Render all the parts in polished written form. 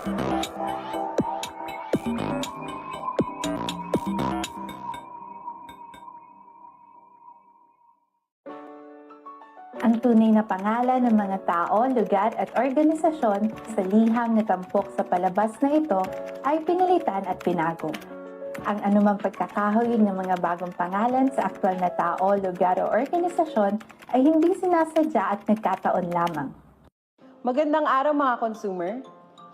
Ang tunay na pangalan ng mga tao, lugar at organisasyon sa liham na tampok sa palabas na ito ay pinilitan at pinago. Ang anumang pagkakahawig ng mga bagong pangalan sa aktwal na tao, lugar o organisasyon ay hindi sinasadya at nagkataon lamang. Magandang araw mga consumer!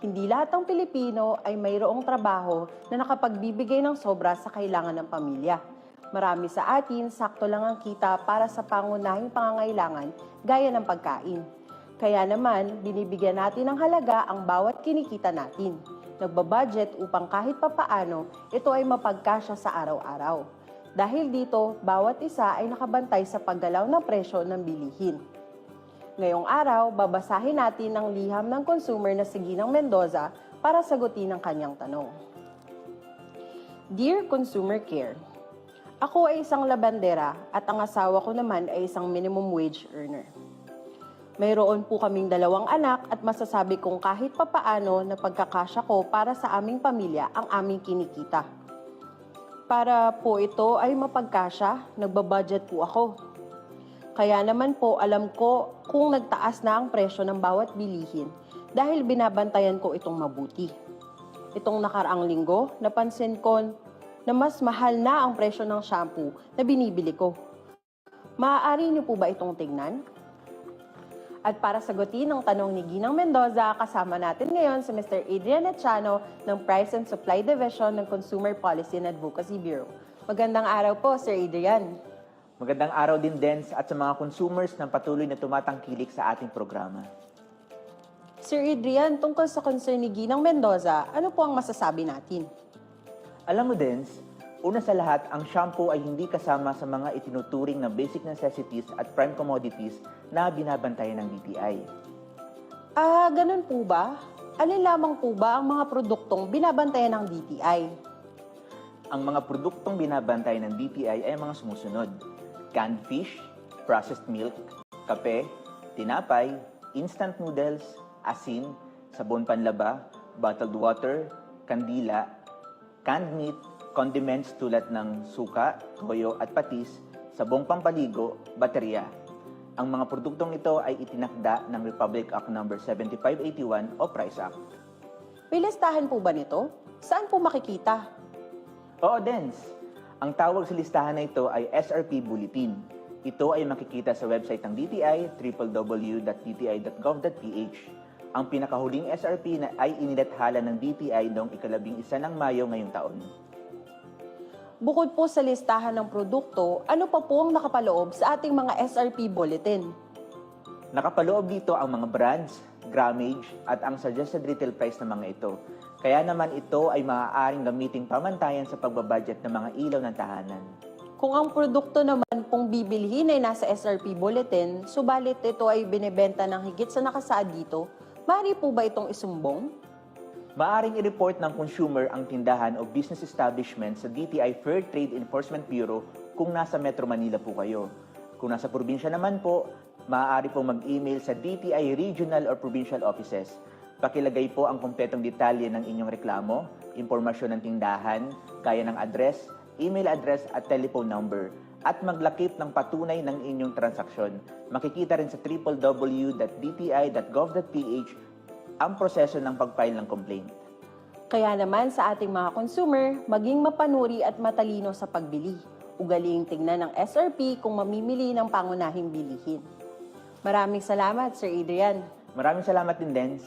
Hindi lahat ng Pilipino ay mayroong trabaho na nakapagbibigay ng sobra sa kailangan ng pamilya. Marami sa atin, sakto lang ang kita para sa pangunahing pangangailangan gaya ng pagkain. Kaya naman, binibigyan natin ng halaga ang bawat kinikita natin. Nagbabudget upang kahit papaano, ito ay mapagkasya sa araw-araw. Dahil dito, bawat isa ay nakabantay sa paggalaw ng presyo ng bilihin. Ngayong araw, babasahin natin ang liham ng consumer na si Ginang Mendoza para sagutin ang kanyang tanong. Dear Consumer Care, ako ay isang labandera at ang asawa ko naman ay isang minimum wage earner. Mayroon po kaming 2 anak at masasabi kong kahit papaano na pagkakasya ko para sa aming pamilya ang aming kinikita. Para po ito ay mapagkasya, nagbabudget po ako. Kaya naman po alam ko kung nagtaas na ang presyo ng bawat bilihin dahil binabantayan ko itong mabuti. Itong nakaraang linggo, napansin ko na mas mahal na ang presyo ng shampoo na binibili ko. Maaari niyo po ba itong tingnan? At para sagutin ang tanong ni Ginang Mendoza, kasama natin ngayon si Mr. Adrian Echano ng Price and Supply Division ng Consumer Policy and Advocacy Bureau. Magandang araw po, Sir Adrian. Magandang araw din, Dens, at sa mga consumers na patuloy na tumatangkilik sa ating programa. Sir Adrian, tungkol sa concern ni Ginang Mendoza, ano po ang masasabi natin? Alam mo, Dens, una sa lahat, ang shampoo ay hindi kasama sa mga itinuturing na basic necessities at prime commodities na binabantayan ng DTI. Ganun po ba? Alin lamang po ba ang mga produktong binabantayan ng DTI? Ang mga produktong binabantayan ng DTI ay mga sumusunod: canned fish, processed milk, kape, tinapay, instant noodles, asin, sabon panlaba, bottled water, kandila, canned meat, condiments tulad ng suka, toyo at patis, sabong pampaligo, baterya. Ang mga produktong ito ay itinakda ng Republic Act No. 7581 o Price Act. May listahan po ba nito? Saan po makikita? Oo, Dens. Ang tawag sa listahan na ito ay SRP Bulletin. Ito ay makikita sa website ng DTI, www.dti.gov.ph. Ang pinakahuling SRP na ay inilathala ng DTI noong 11 ng Mayo ngayong taon. Bukod po sa listahan ng produkto, ano pa po ang nakapaloob sa ating mga SRP bulletin? Nakapaloob dito ang mga brands, grammage, at ang suggested retail price ng mga ito. Kaya naman ito ay maaaring gamiting pamantayan sa pagbabudget ng mga ilaw ng tahanan. Kung ang produkto naman pong bibilhin ay nasa SRP bulletin, subalit ito ay binebenta ng higit sa nakasaad dito, maaari po ba itong isumbong? Maaring i-report ng consumer ang tindahan o business establishment sa DTI Fair Trade Enforcement Bureau kung nasa Metro Manila po kayo. Kung nasa probinsya naman po, maaari po mag-email sa DTI Regional or Provincial Offices. Pakilagay po ang kumpletong detalye ng inyong reklamo, impormasyon ng tindahan, gaya ng address, email address at telephone number, at maglakip ng patunay ng inyong transaksyon. Makikita rin sa www.dti.gov.ph ang proseso ng pag-file ng complaint. Kaya naman sa ating mga consumer, maging mapanuri at matalino sa pagbili. Ugaliing tingnan ng SRP kung mamimili ng pangunahing bilihin. Maraming salamat, Sir Adrian. Maraming salamat din, Dens.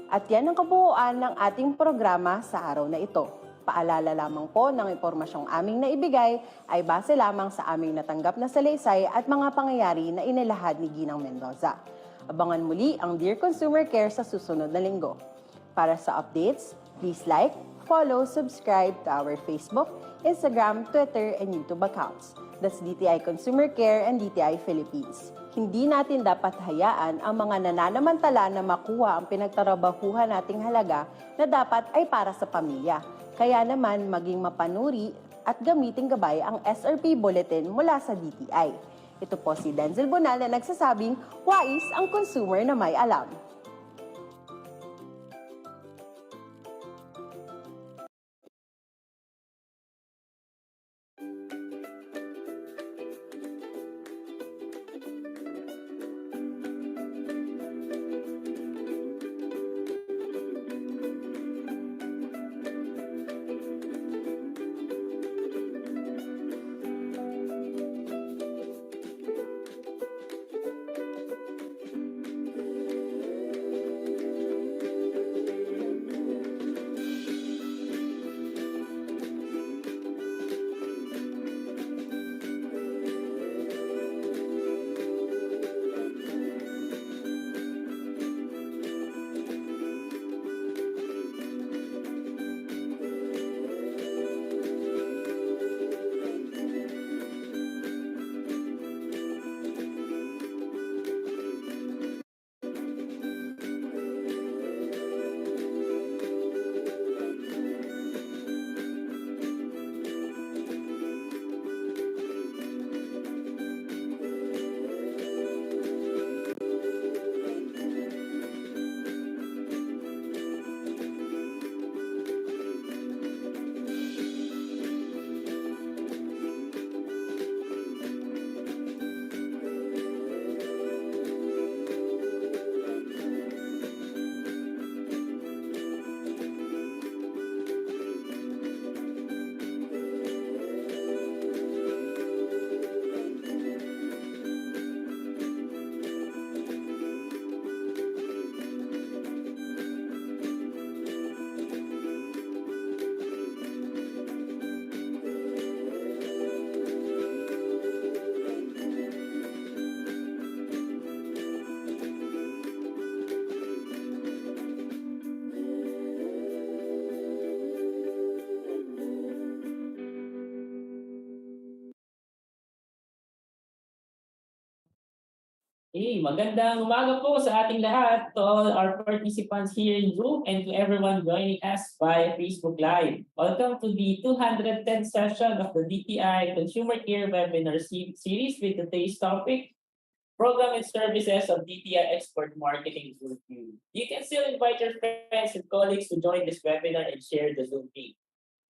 At yan ang kabuuan ng ating programa sa araw na ito. Paalala lamang po ng impormasyong aming naibigay ay base lamang sa aming natanggap na salaysay at mga pangyayari na inilahad ni Ginang Mendoza. Abangan muli ang Dear Consumer Care sa susunod na linggo. Para sa updates, please like, follow, subscribe to our Facebook, Instagram, Twitter, and YouTube accounts. That's DTI Consumer Care and DTI Philippines. Hindi natin dapat hayaan ang mga nananamantala na makuha ang pinagtrabahuhan nating halaga na dapat ay para sa pamilya. Kaya naman maging mapanuri at gamiting gabay ang SRP Bulletin mula sa DTI. Ito po si Denzel Bonal na nagsasabing, wais ang consumer na may alam. Okay, magandang umaga po sa ating lahat, to all our participants here in Zoom and to everyone joining us via Facebook Live. Welcome to the 210th session of the DTI Consumer Care Webinar Series with today's topic, Program and Services of DTI-Export Marketing Group. You can still invite your friends and colleagues to join this webinar and share the Zoom link.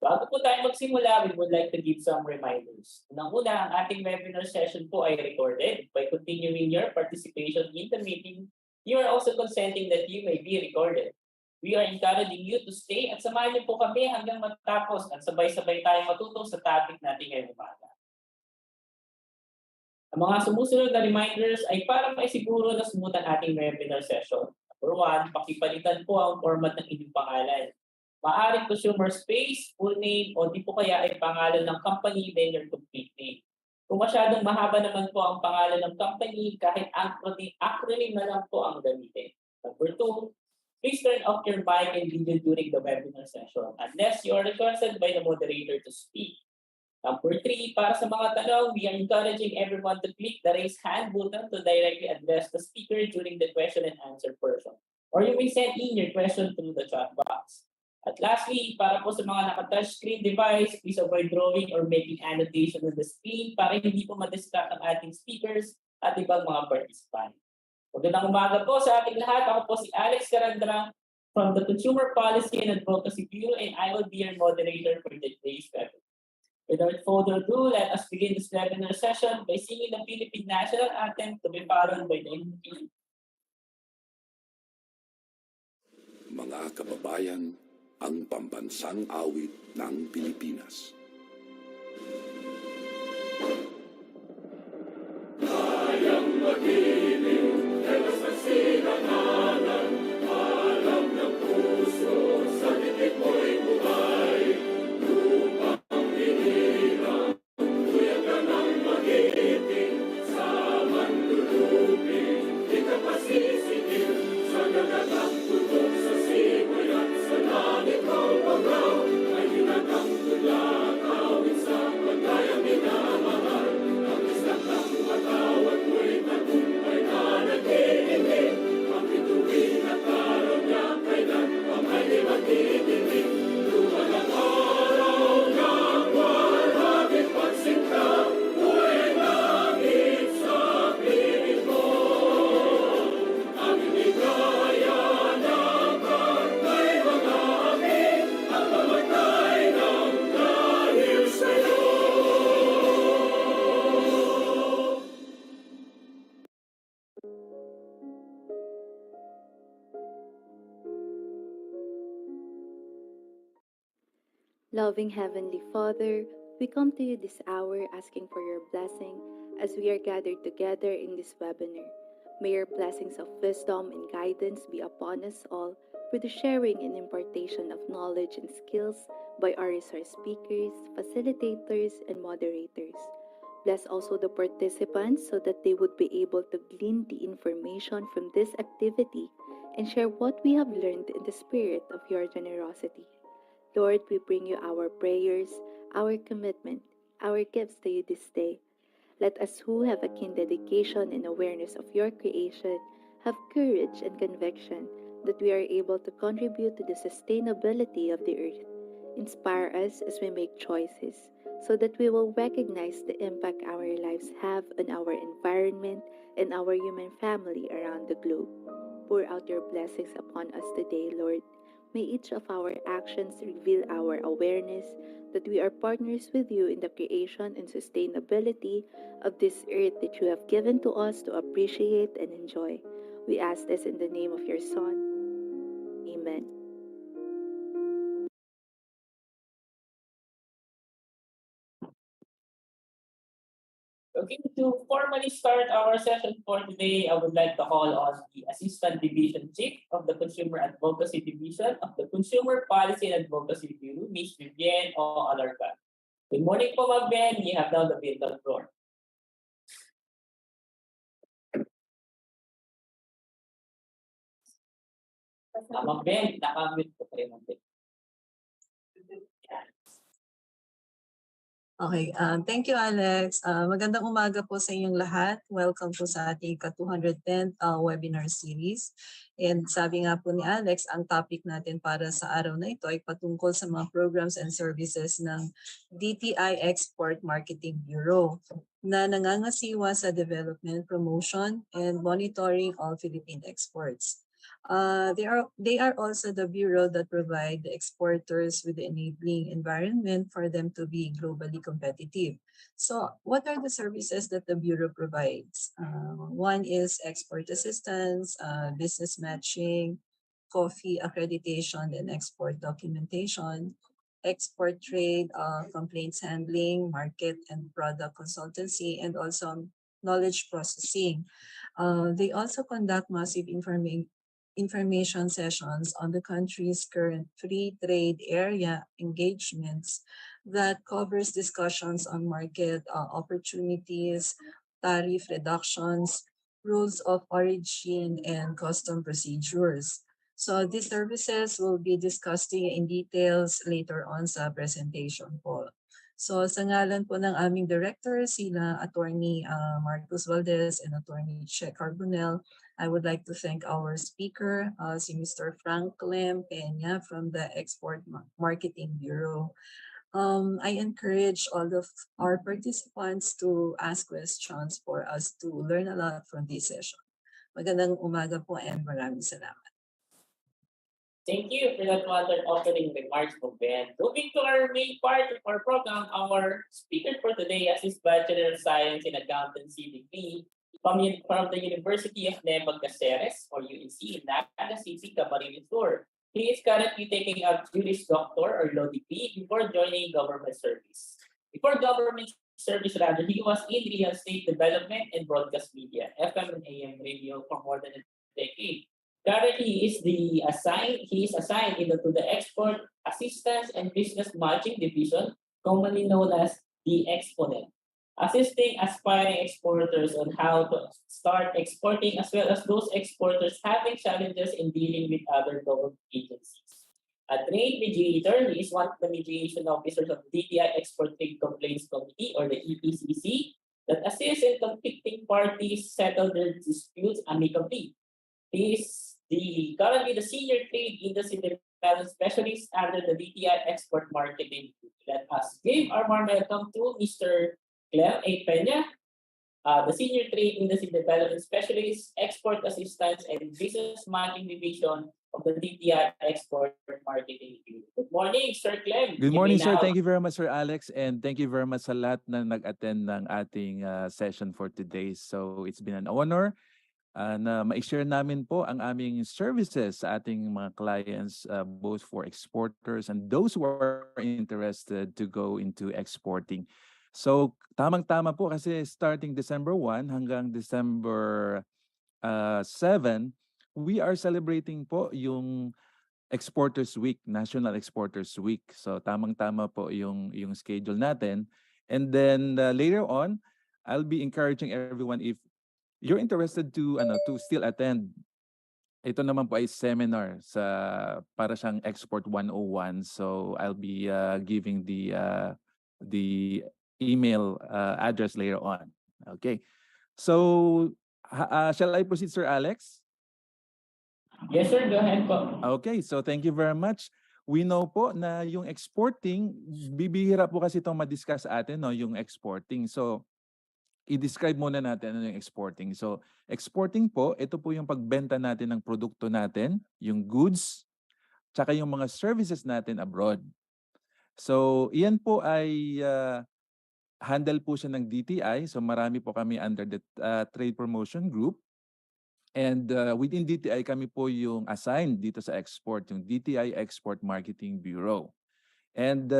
Bago po tayo magsimula, we would like to give some reminders. Unang-una, ang ating webinar session po ay recorded. By continuing your participation in the meeting, you are also consenting that you may be recorded. We are encouraging you to stay at samahan niyo po kami hanggang matapos at sabay-sabay tayong matuto sa topic natin ngayong umaga. Ang mga sumusunod na reminders ay para maisiguro na smooth ang ating webinar session. Number 1, pakipalitan po ang format ng inyong pangalan. Maaaring consumer space, full name, o di po kaya ay pangalan ng company, then your complete name. Kung masyadong mahaba naman po ang pangalan ng company, kahit acronym na lang po ang gamitin. Number 2, please turn off your mic and video during the webinar session unless you are requested by the moderator to speak. Number 3, para sa mga tanong, we are encouraging everyone to click the raise hand button to directly address the speaker during the question and answer portion. Or you may send in your question through the chat box. At lastly, para po sa mga naka-touch screen device, please avoid drawing or making annotation on the screen para hindi po ma-distract ang ating speakers at ibang mga participants. Magandang umaga po sa ating lahat. Ako po si Alex Carandra from the Consumer Policy and Advocacy Bureau and I will be your moderator for today's webinar. Without further ado, let us begin this webinar session by singing the Philippine National Anthem to be followed by the invocation. Mga kababayan, ang pambansang awit ng Pilipinas. Kayang magiliw, elas na sinangalan, alam ng puso, sa titik mo'y buhay. Lupang hinirang, tuyag ka ng magiting, sa mandulupin, di ka pasisigil, sa nagatang tutok sa simoy at sa langit o pagaw, ay hinagang tulad, awit sa pagkayang minamahal, ang isang ng matawad mo'y tagumpay na nag-iibig, ang bituin at araw niya kailan ang ay di magdidinig, lupa ng araw ng walang pagsinta, buhay langit sa piling mo, ang inigaya ng pagkay mga amin, ang mamatay ng dahil sa'yo. Loving Heavenly Father, we come to you this hour asking for your blessing as we are gathered together in this webinar. May your blessings of wisdom and guidance be upon us all for the sharing and impartation of knowledge and skills by our resource speakers, facilitators, and moderators. Bless also the participants so that they would be able to glean the information from this activity and share what we have learned in the spirit of your generosity. Lord, we bring you our prayers, our commitment, our gifts to you this day. Let us who have a keen dedication and awareness of your creation have courage and conviction that we are able to contribute to the sustainability of the earth. Inspire us as we make choices so that we will recognize the impact our lives have on our environment and our human family around the globe. Pour out your blessings upon us today, Lord. May each of our actions reveal our awareness that we are partners with you in the creation and sustainability of this earth that you have given to us to appreciate and enjoy. We ask this in the name of your Son. Amen. Okay, to formally start our session for today, I would like to call on the Assistant Division Chief of the Consumer Advocacy Division of the Consumer Policy and Advocacy Bureau, Ms. Vivienne O. Alarca. Good morning po, Ma'am Ben. You have now the virtual floor. Ma'am Ben, nakamute po kayo, Ma'am Ben. Okay, thank you Alex. Magandang umaga po sa inyong lahat. Welcome po sa ating ka-210th webinar series. And sabi nga po ni Alex, ang topic natin para sa araw na ito ay patungkol sa mga programs and services ng DTI-Export Marketing Bureau na nangangasiwa sa development, promotion, and monitoring of Philippine exports. They are also the bureau that provide the exporters with the enabling environment for them to be globally competitive. So what are the services that the bureau provides? One is export assistance, business matching, coffee accreditation and export documentation, export trade, complaints handling, market and product consultancy, and also knowledge processing. They also conduct massive information sessions on the country's current free trade area engagements that covers discussions on market opportunities, tariff reductions, rules of origin, and custom procedures. So these services will be discussing in details later on sa presentation po. So sa ngalan po ng aming director, sila Attorney Marcos Valdez and Attorney Che Carbonell, I would like to thank our speaker, si Mr. Franklin Peña from the Export Marketing Bureau. I encourage all of our participants to ask questions for us to learn a lot from this session. Magandang umaga po and maraming salamat. Thank you for that wonderful opening remarks, Ben. Moving to our main part of our program, our speaker for today has his Bachelor of Science in Accountancy degree from the University of Nueva Cáceres, or UNC, in Naga City, Camarines Sur. He is currently taking up Juris Doctor or Law degree before joining government service. Before government service, rather, he was in real estate development and broadcast media, FM and AM radio for more than a decade. Currently, he is assigned to the Export Assistance and Business Matching Division, commonly known as the Exponent, assisting aspiring exporters on how to start exporting, as well as those exporters having challenges in dealing with other government agencies. A trained mediator, he is one of the mediation officers of the DTI-Export Trade Complaints Committee, or the EPCC, that assists in conflicting parties settle their disputes amicably. He is currently the Senior Trade Industry Development Specialist under the DTI-Export Marketing Bureau. Let us give our warm welcome to Mr. Clem A. Peña, the Senior Trade Industry Development Specialist, Export Assistance, and Business Matching Division of the DTI-Export Marketing Bureau. Good morning, Sir Clem. Good morning, sir. Thank you very much, Sir Alex, and thank you very much sa lahat na nag-attend ng ating session for today. So it's been an honor na ma-share namin po ang aming services sa ating mga clients, both for exporters and those who are interested to go into exporting. So tamang-tama po kasi starting December 1 hanggang December 7, we are celebrating po yung Exporters Week, National Exporters Week. So tamang-tama po yung schedule natin. And then later on, I'll be encouraging everyone, if you're interested to still attend. Ito naman po ay seminar para siyang Export 101. So I'll be giving the email address later on. Okay. So shall I proceed, Sir Alex? Yes, sir. Go ahead po. Okay. So thank you very much. We know po na yung exporting, bibihira po kasi itong ma-discuss atin, no, yung exporting. So i-describe muna natin ano yung exporting. So, exporting po, ito po yung pagbenta natin ng produkto natin, yung goods, tsaka yung mga services natin abroad. So, iyan po ay handle po siya ng DTI. So, marami po kami under the Trade Promotion Group. And within DTI, kami po yung assigned dito sa export, yung DTI-Export Marketing Bureau. And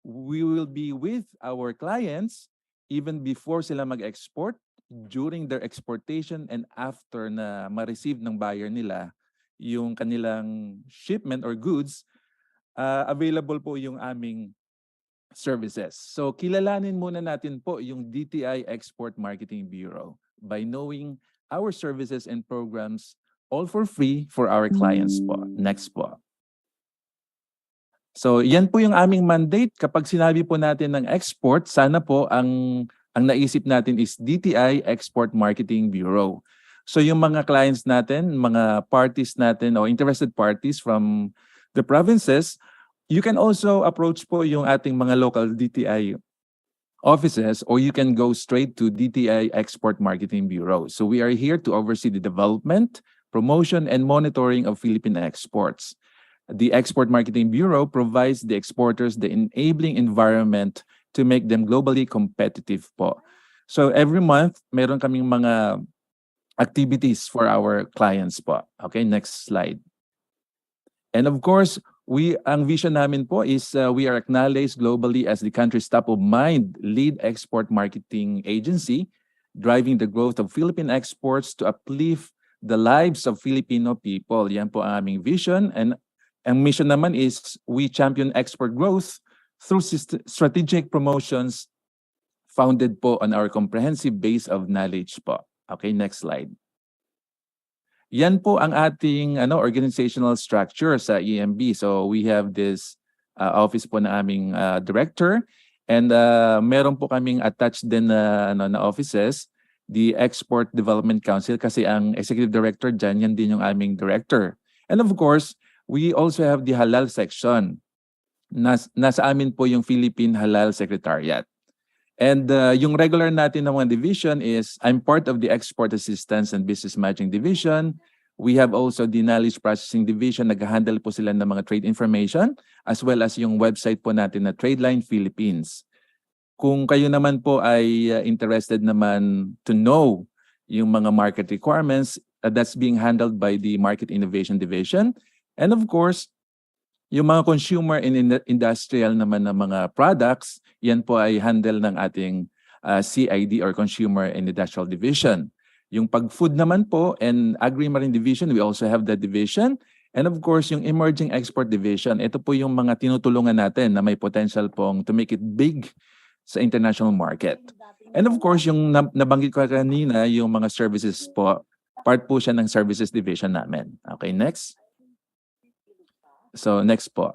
we will be with our clients even before sila mag-export, during their exportation, and after na ma-receive ng buyer nila yung kanilang shipment or goods, available po yung aming services. So kilalanin muna natin po yung DTI-Export Marketing Bureau by knowing our services and programs all for free for our clients po. Next po. So yan po yung aming mandate. Kapag sinabi po natin ng export, sana po ang naisip natin is DTI-Export Marketing Bureau. So yung mga clients natin, mga parties natin o interested parties from the provinces, you can also approach po yung ating mga local DTI offices, or you can go straight to DTI Export Marketing Bureau. So we are here to oversee the development, promotion, and monitoring of Philippine exports. The Export Marketing Bureau provides the exporters the enabling environment to make them globally competitive po. So every month, meron kaming mga activities for our clients po. Okay, next slide. And of course, ang vision namin po is we are acknowledged globally as the country's top-of-mind lead export marketing agency, driving the growth of Philippine exports to uplift the lives of Filipino people. Yan po ang aming vision. And ang mission naman is we champion export growth through strategic promotions founded po on our comprehensive base of knowledge po. Okay, next slide. Yan po ang ating organizational structure sa EMB. So we have this office po na aming director, and meron po kaming attached din na offices, the Export Development Council, kasi ang executive director dyan, yan din yung aming director. And of course, we also have the halal section. Nasa amin po yung Philippine Halal Secretariat. And yung regular natin na mga division is, I'm part of the Export Assistance and Business Matching Division. We have also the Knowledge Processing Division. Nag-handle po sila ng mga trade information, as well as yung website po natin na Tradeline Philippines. Kung kayo naman po ay interested naman to know yung mga market requirements, that's being handled by the Market Innovation Division. And of course, yung mga consumer and industrial naman na mga products, yan po ay handle ng ating CID or Consumer and Industrial Division. Yung pag-food naman po and Agri-Marine Division, we also have that division. And of course, yung Emerging Export Division, ito po yung mga tinutulungan natin na may potential pong to make it big sa international market. And of course, yung nabanggit ko kanina, yung mga services po, part po siya ng Services Division namin. Okay, next. So next po.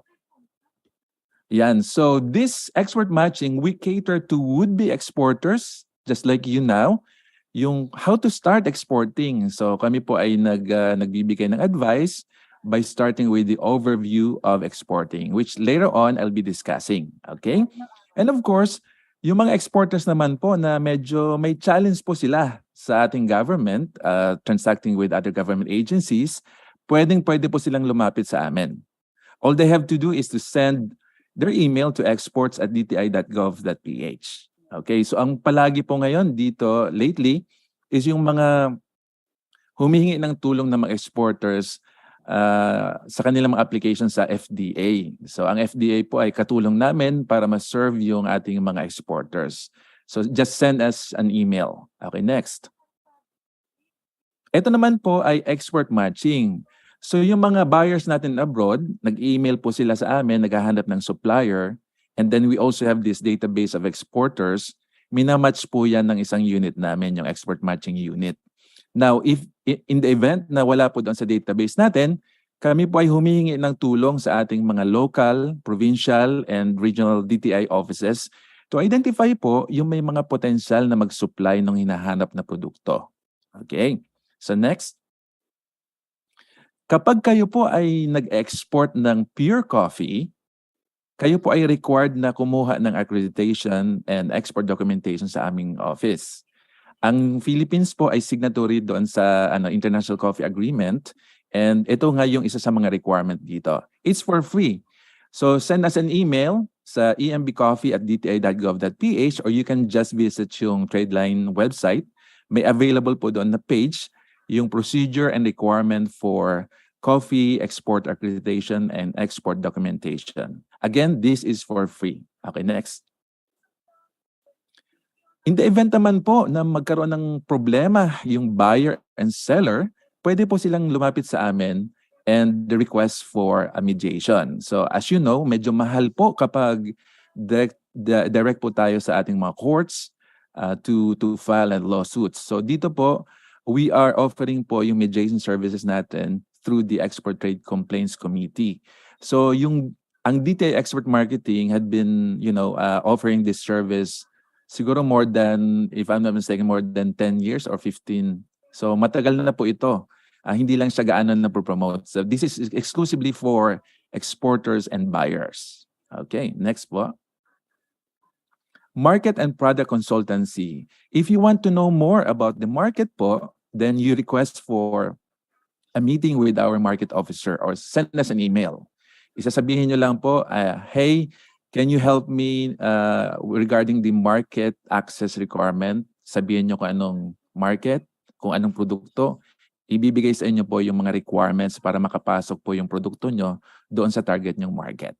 Yan. So this export matching, we cater to would-be exporters, just like you now, yung how to start exporting. So kami po ay nagbibigay ng advice by starting with the overview of exporting, which later on I'll be discussing. Okay? And of course, yung mga exporters naman po na medyo may challenge po sila sa ating government, transacting with other government agencies, pwede po silang lumapit sa amin. All they have to do is to send their email to exports@dti.gov.ph. Okay, so ang palagi po ngayon dito lately is yung mga humihingi ng tulong ng mga exporters sa kanilang mga applications sa FDA. So ang FDA po ay katulong namin para ma-serve yung ating mga exporters. So just send us an email. Okay, next. Ito naman po ay export matching. So yung mga buyers natin abroad, nag-email po sila sa amin, naghahanap ng supplier, and then we also have this database of exporters. Minamatch po yan ng isang unit namin, yung export matching unit. Now, if in the event na wala po doon sa database natin, kami po ay humihingi ng tulong sa ating mga local, provincial, and regional DTI offices to identify po yung may mga potential na mag-supply ng hinahanap na produkto. Okay, so next. Kapag kayo po ay nag-export ng pure coffee, kayo po ay required na kumuha ng accreditation and export documentation sa aming office. Ang Philippines po ay signatory doon sa International Coffee Agreement, and ito nga yung isa sa mga requirement dito. It's for free. So send us an email sa embcoffee@dti.gov.ph, or you can just visit yung Tradeline website. May available po doon na page yung procedure and requirement for coffee export accreditation and export documentation. Again, this is for free. Okay, next. In the event naman po na magkaroon ng problema yung buyer and seller, pwede po silang lumapit sa amin and the request for a mediation. So as you know, medyo mahal po kapag direct po tayo sa ating mga courts to file and lawsuits. So dito po, we are offering po yung mediation services natin through the Export Trade Complaints Committee. So yung ang DTI-Export Marketing had been, offering this service siguro more than, if I'm not mistaken, more than 10 years or 15. So matagal na po ito. Hindi lang siya gaano na promote. So this is exclusively for exporters and buyers. Okay, next po. Market and product consultancy. If you want to know more about the market po, then you request for a meeting with our market officer or send us an email. Isasabihin nyo lang po, hey, can you help me regarding the market access requirement? Sabihin nyo kung anong market, kung anong produkto. Ibibigay sa inyo po yung mga requirements para makapasok po yung produkto nyo doon sa target nyong market.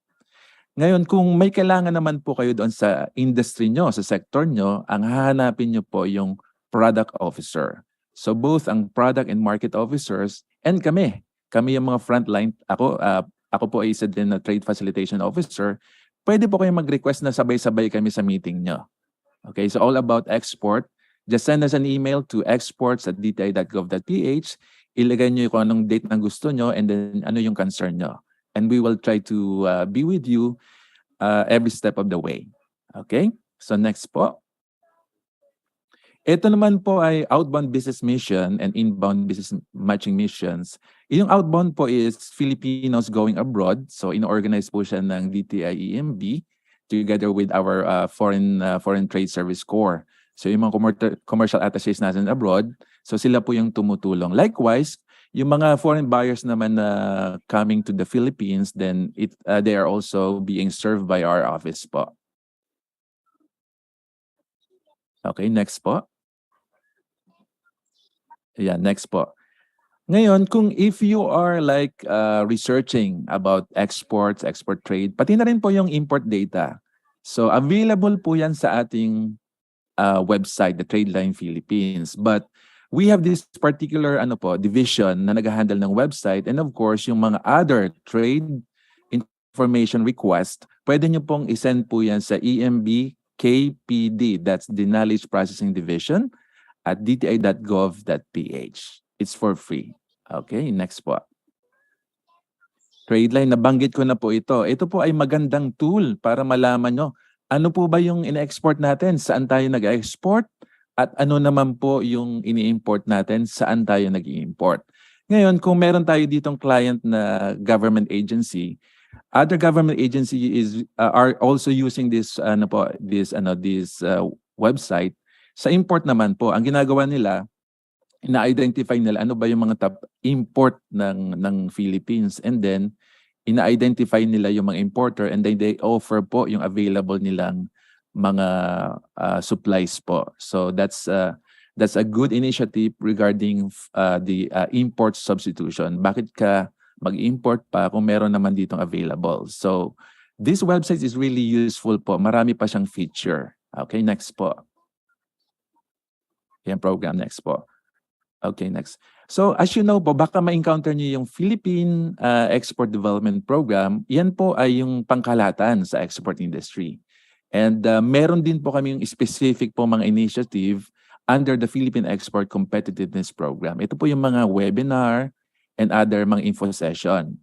Ngayon, kung may kailangan naman po kayo doon sa industry nyo, sa sector nyo, ang hahanapin nyo po yung product officer. So both ang product and market officers and kami yung mga frontline. Ako po ay isa din na trade facilitation officer. Pwede po kayong mag-request na sabay-sabay kami sa meeting nyo. Okay, so all about export. Just send us an email to exports@dti.gov.ph. Ilagay nyo kung anong date na gusto nyo and then ano yung concern nyo. And we will try to be with you every step of the way. Okay? So next po. Ito naman po ay outbound business mission and inbound business matching missions. Yung outbound po is Filipinos going abroad. So in-organize po siya ng DTI-EMB together with our Foreign Trade Service Corps. So yung mga commercial attaches natin abroad, so sila po yung tumutulong. Likewise, yung mga foreign buyers naman na coming to the Philippines, then they are also being served by our office po. Okay, next po. Yeah, next po. Ngayon, kung if you are like researching about exports, export trade, pati na rin po yung import data. So available po yan sa ating website, the Tradeline Philippines. But we have this particular division na nag-handle ng website, and of course, yung mga other trade information request, pwede nyo pong isend po yan sa EMB KPD, that's the Knowledge Processing Division, at dti.gov.ph. It's for free. Okay, next po. Tradeline, nabanggit ko na po ito. Ito po ay magandang tool para malaman nyo ano po ba yung ina-export natin, saan tayo nag-export, at ano naman po yung ini-import natin, saan tayo nag-i-import. Ngayon, kung meron tayo ditong client na government agency, other government agency are also using this website. Sa import naman po, ang ginagawa nila, ina-identify nila ano ba yung mga top import ng Philippines, and then ina-identify nila yung mga importer, and then they offer po yung available nilang mga supplies po. So that's a good initiative regarding the import substitution. Bakit ka mag-import pa kung meron naman ditong available? So this website is really useful po. Marami pa siyang feature. Okay, next po. Yan program, next po. Okay, next. So as you know po, baka ma-encounter niyo yung Philippine Export Development Program. Yan po ay yung pangkalahatan sa export industry. And meron din po kami yung specific po mga initiative under the Philippine Export Competitiveness Program. Ito po yung mga webinar and other mga info session.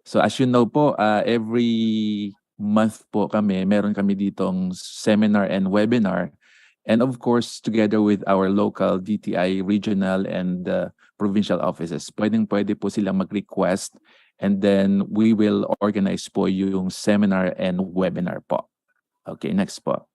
So as you know po, every month po meron kami ditong seminar and webinar. And of course, together with our local DTI regional and provincial offices, pwede po silang mag-request, and then we will organize po yung seminar and webinar po. Okay, next po.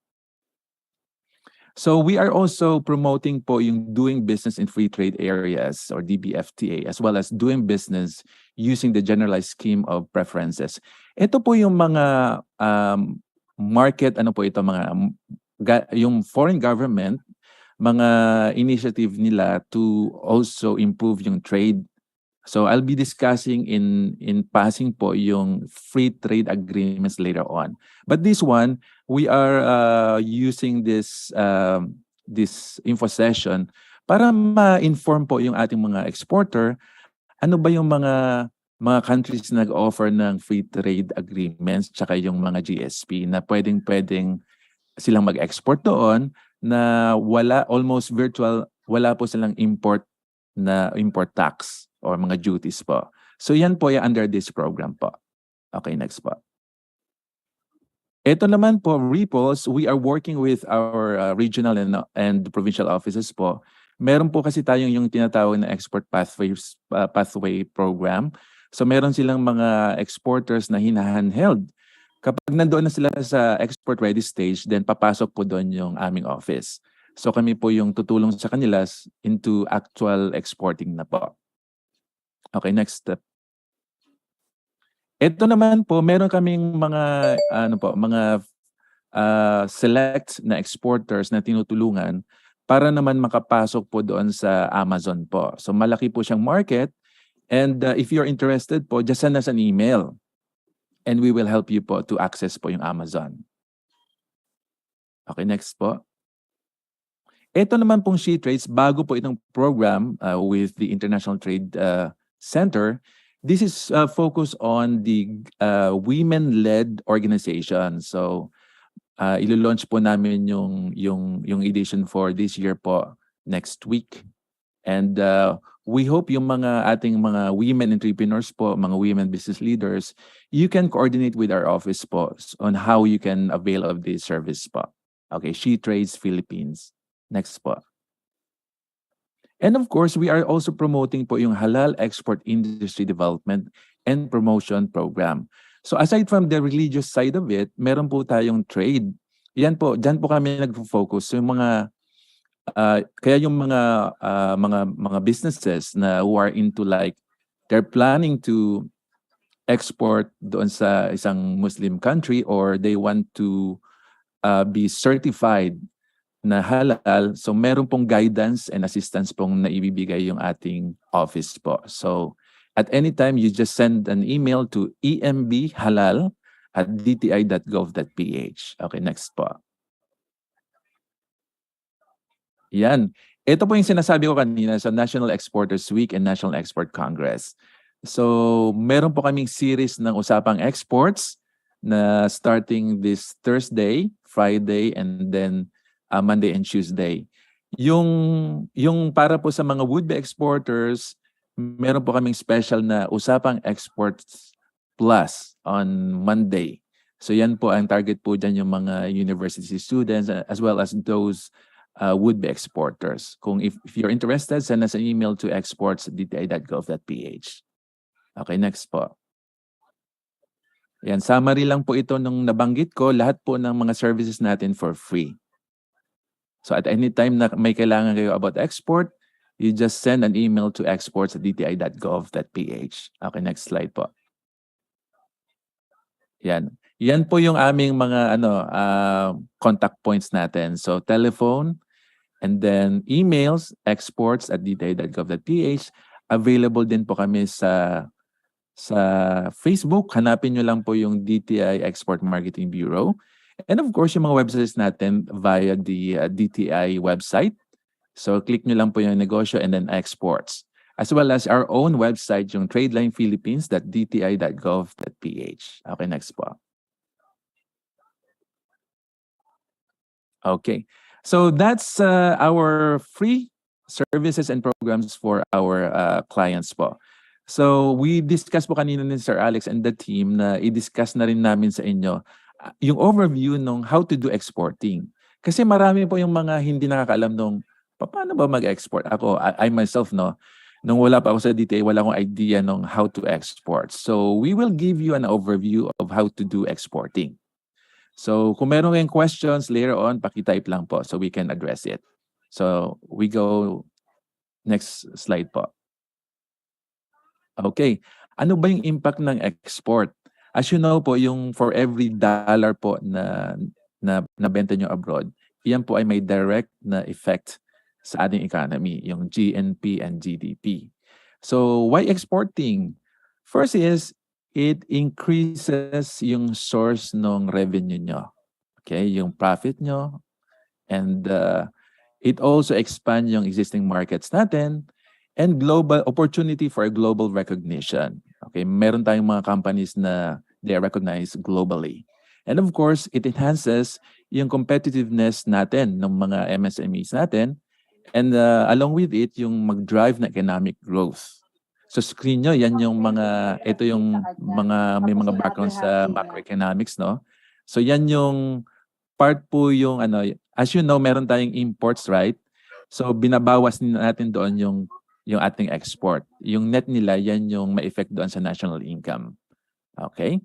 So we are also promoting po yung doing business in free trade areas or DBFTA, as well as doing business using the generalized scheme of preferences. Ito po yung mga market, yung foreign government, mga initiative nila to also improve yung trade. So I'll be discussing in passing po yung free trade agreements later on. But this one, we are using this info session para ma-inform po yung ating mga exporter ano ba yung mga countries na nag-offer ng free trade agreements, tsaka yung mga GSP na pwedeng silang mag-export doon na almost virtual, wala po silang import tax or mga duties po. So yan po yung under this program po. Okay, next po. Ito naman po, repos, we are working with our regional and provincial offices po. Meron po kasi tayong yung tinatawag na export pathway program. So meron silang mga exporters na hinahandheld. Kapag nandoon na sila sa export ready stage, then papasok po doon yung aming office. So kami po yung tutulong sa kanila into actual exporting na po. Okay, next step. Ito naman po, meron kaming mga select na exporters na tinutulungan para naman makapasok po doon sa Amazon po. So malaki po siyang market, and if you're interested po, just send us an email and we will help you po to access po yung Amazon. Okay, next po. Ito naman pong SheTrades, bago po itong program with the International Trade Center. This is focused on the women-led organization. So, ilo-launch po namin yung edition for this year po next week. And we hope yung ating mga women entrepreneurs po, mga women business leaders, you can coordinate with our office po on how you can avail of this service po. Okay, SheTrades Philippines. Next po. And of course, we are also promoting po yung Halal Export Industry Development and Promotion Program. So aside from the religious side of it, meron po tayong trade. Yan po, dyan po kami nag-focus. So yung kaya yung mga businesses na who are into like, they're planning to export doon sa isang Muslim country or they want to be certified na halal, so meron pong guidance and assistance pong naibibigay yung ating office po. So at any time, you just send an email to embhalal@dti.gov.ph. Okay, next po. Yan. Ito po yung sinasabi ko kanina sa National Exporters Week and National Export Congress. So meron po kaming series ng usapang exports na starting this Thursday, Friday, and then Monday and Tuesday. Yung para po sa mga would-be exporters, meron po kaming special na usapang exports plus on Monday. So yan po ang target po dyan yung mga university students as well as those would-be exporters. Kung if you're interested, send us an email to exports@dti.gov.ph. Okay, next po. Yan, summary lang po ito nung nabanggit ko, lahat po ng mga services natin for free. So at any time na may kailangan kayo about export, you just send an email to exports@dti.gov.ph. Okay, next slide po. Yan. Yan po yung aming mga contact points natin. So telephone and then emails, exports@dti.gov.ph. Available din po kami sa Facebook. Hanapin nyo lang po yung DTI-Export Marketing Bureau. And of course, yung mga websites natin via the DTI website. So click nyo lang po yung negosyo and then exports. As well as our own website, yung tradelinephilippines.dti.gov.ph. Okay, next po. Okay. So that's our free services and programs for our clients po. So we discussed po kanina ni Sir Alex and the team na i-discuss na rin namin sa inyo yung overview ng how to do exporting. Kasi marami po yung mga hindi nakakaalam nung paano ba mag-export. Ako, I myself, nung wala pa ako sa DTI, wala akong idea nung how to export. So we will give you an overview of how to do exporting. So kung meron kayong questions later on, pakitype lang po so we can address it. So we go next slide po. Okay. Ano ba yung impact ng export? As you know po, yung for every dollar po na benta nyo abroad, iyan po ay may direct na effect sa ating economy, yung GNP and GDP. So why exporting? First is, it increases yung source ng revenue nyo. Okay, yung profit nyo. And it also expands yung existing markets natin and global opportunity for a global recognition. Okay, meron tayong mga companies na they are recognized globally. And of course, it enhances yung competitiveness natin ng mga MSMEs natin. And along with it, yung mag-drive na economic growth. So screen nyo, yan yung ito yung may mga background sa macroeconomics, So yan yung part po yung ano, as you know, meron tayong imports, right? So binabawas natin doon yung ating export. Yung net nila, yan yung ma-effect doon sa national income. Okay?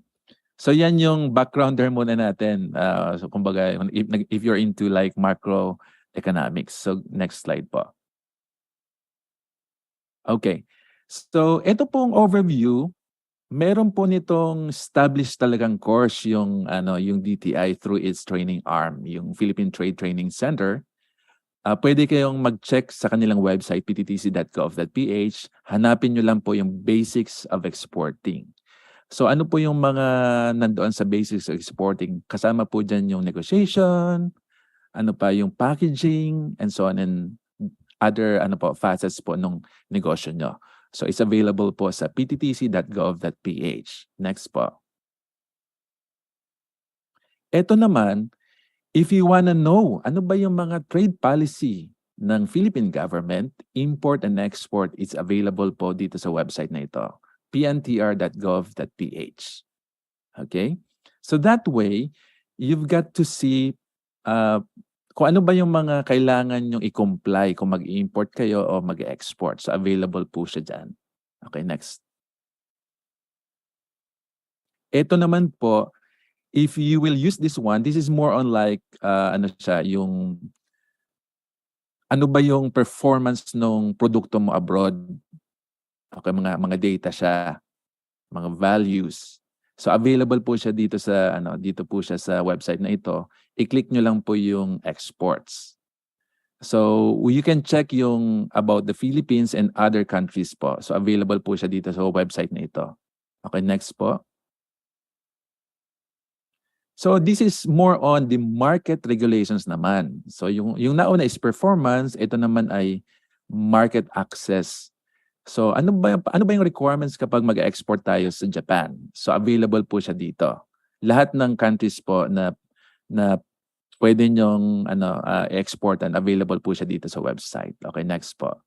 So yan yung backgrounder muna natin. So kumbaga, if you're into like macroeconomics. So next slide po. Okay. So ito pong overview, meron po nitong established talagang course yung DTI through its training arm, yung Philippine Trade Training Center. Pwede kayong mag-check sa kanilang website pttc.gov.ph. Hanapin nyo lang po yung basics of exporting. So ano po yung mga nandoon sa basics of exporting? Kasama po dyan yung negotiation, ano pa yung packaging, and so on, and other facets po ng negosyo nyo. So it's available po sa pttc.gov.ph. Next po. Ito naman, if you wanna know ano ba yung mga trade policy ng Philippine government, import and export, it's available po dito sa website na ito, pntr.gov.ph. Okay? So that way, you've got to see kung ano ba yung mga kailangan nyong i-comply kung mag-import kayo o mag-export. So available po siya dyan. Okay, next. Ito naman po, if you will use this one, this is more on like, ano ba yung performance ng produkto mo abroad? Okay, mga data siya, mga values. So available po siya dito po siya sa website na ito. I-click nyo lang po yung exports. So you can check yung about the Philippines and other countries po. So available po siya dito sa website na ito. Okay, next po. So this is more on the market regulations naman. So yung nauna is performance, ito naman ay market access. So ano ba yung requirements kapag mag-export tayo sa Japan? So available po siya dito. Lahat ng countries po na pwede nyong export and available po siya dito sa website. Okay, next po.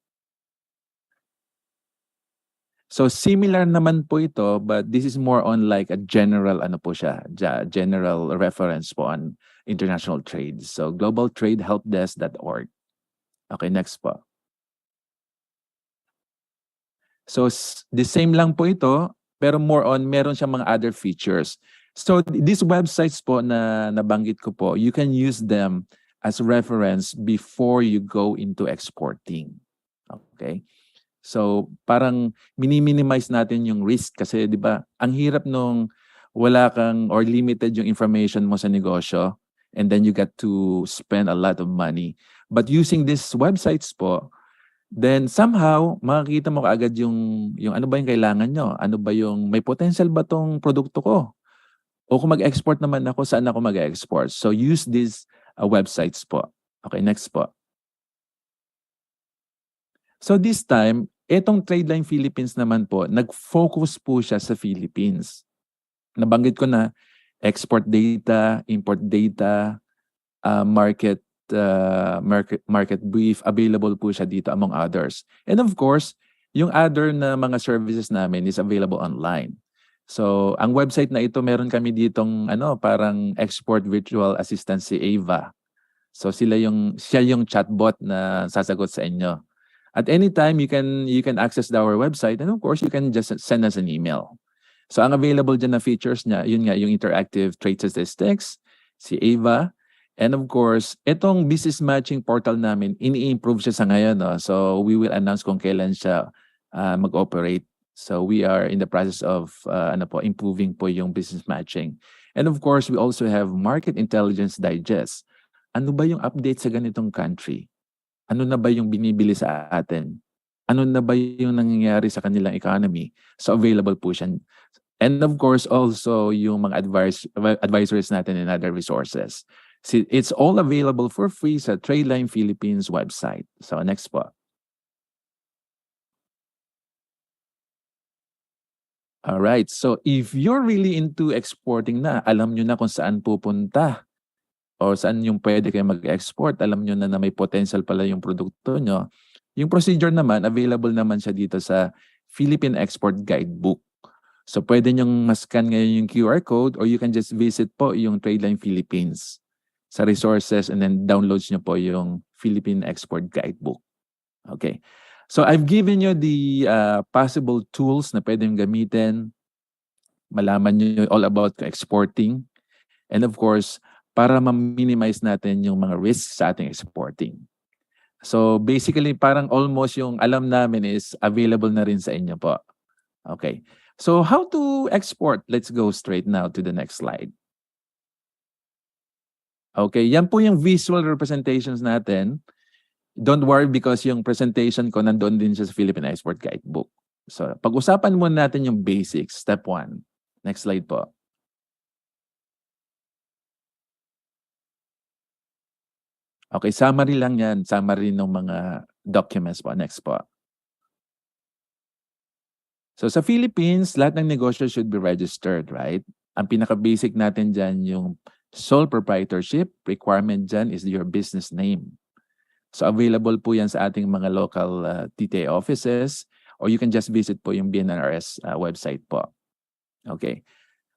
So similar naman po ito, but this is more on like a general general reference po on international trade. So globaltradehelpdesk.org. Okay, next po. So the same lang po ito, pero meron siyang mga other features. So these websites po na nabanggit ko po, you can use them as reference before you go into exporting. Okay? So parang minimize natin yung risk kasi 'di ba? Ang hirap nung wala kang or limited yung information mo sa negosyo and then you got to spend a lot of money. But using these websites po, then somehow makikita mo kaagad yung ano ba yung kailangan nyo? Ano ba yung may potential ba tong produkto ko? O kung mag-export naman ako, saan ako mag-export? So use these websites po. Okay, next po. So this time, itong Tradeline Philippines naman po, nag-focus po siya sa Philippines. Nabanggit ko na export data, import data, market brief, available po siya dito among others. And of course, yung other na mga services namin is available online. So, ang website na ito, meron kami ditong parang export virtual assistant si Ava. So, siya yung chatbot na sasagot sa inyo. At any time, you can access our website, and of course, you can just send us an email. So, ang available dyan na features niya, yun nga, yung interactive trade statistics, si Ava, and of course, itong business matching portal namin, ini-improve siya sa ngayon. No? So, we will announce kung kailan siya mag-operate. So, we are in the process of improving po yung business matching. And of course, we also have Market Intelligence Digest. Ano ba yung update sa ganitong country? Ano na ba yung binibili sa atin? Ano na ba yung nangyayari sa kanilang economy? So available po siya. And of course, also yung mga advisories natin and other resources. See, it's all available for free sa Tradeline Philippines website. So next po. Alright, so if you're really into exporting na, alam nyo na kung saan pupunta o saan yung pwede kayo mag-export, alam nyo na may potential pala yung produkto nyo, yung procedure naman, available naman siya dito sa Philippine Export Guidebook. So pwede nyong mascan ngayon yung QR code or you can just visit po yung Tradeline Philippines sa resources and then downloads nyo po yung Philippine Export Guidebook. Okay. So I've given you the possible tools na pwedeng gamitin. Malaman nyo all about exporting. And of course, para ma-minimize natin yung mga risks sa ating exporting. So basically, parang almost yung alam namin is available na rin sa inyo po. Okay. So how to export? Let's go straight now to the next slide. Okay, yan po yung visual representations natin. Don't worry because yung presentation ko nandoon din siya sa Philippine Export Guidebook. So pag-usapan muna natin yung basics, step 1. Next slide po. Okay, summary lang yan. Summary ng mga documents po. Next po. So sa Philippines, lahat ng negosyo should be registered, right? Ang pinaka-basic natin dyan, yung sole proprietorship, requirement dyan is your business name. So available po yan sa ating mga local DTI offices or you can just visit po yung BNRS website po. Okay.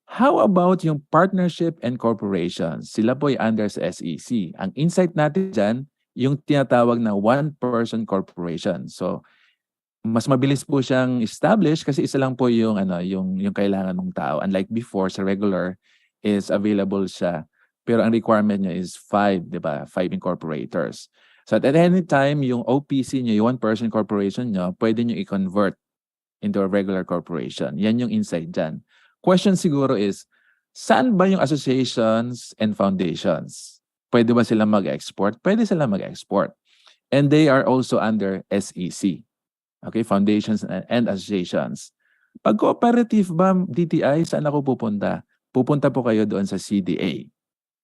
How about yung partnership and corporations? Sila po ay under sa SEC. Ang insight natin dyan, yung tinatawag na one-person corporation. So mas mabilis po siyang establish kasi isa lang po yung yung kailangan ng tao. Unlike before sa regular is available siya pero ang requirement niya is 5, 'di ba? 5 incorporators. So at any time yung OPC niyo, yung one person corporation niyo, pwede niyo i-convert into a regular corporation. Yan yung insight diyan. Question siguro is saan ba yung associations and foundations? Pwede ba sila mag-export? Pwede sila mag-export. And they are also under SEC. Okay, foundations and associations. Pag cooperative ba, DTI, saan ako pupunta? Pupunta po kayo doon sa CDA.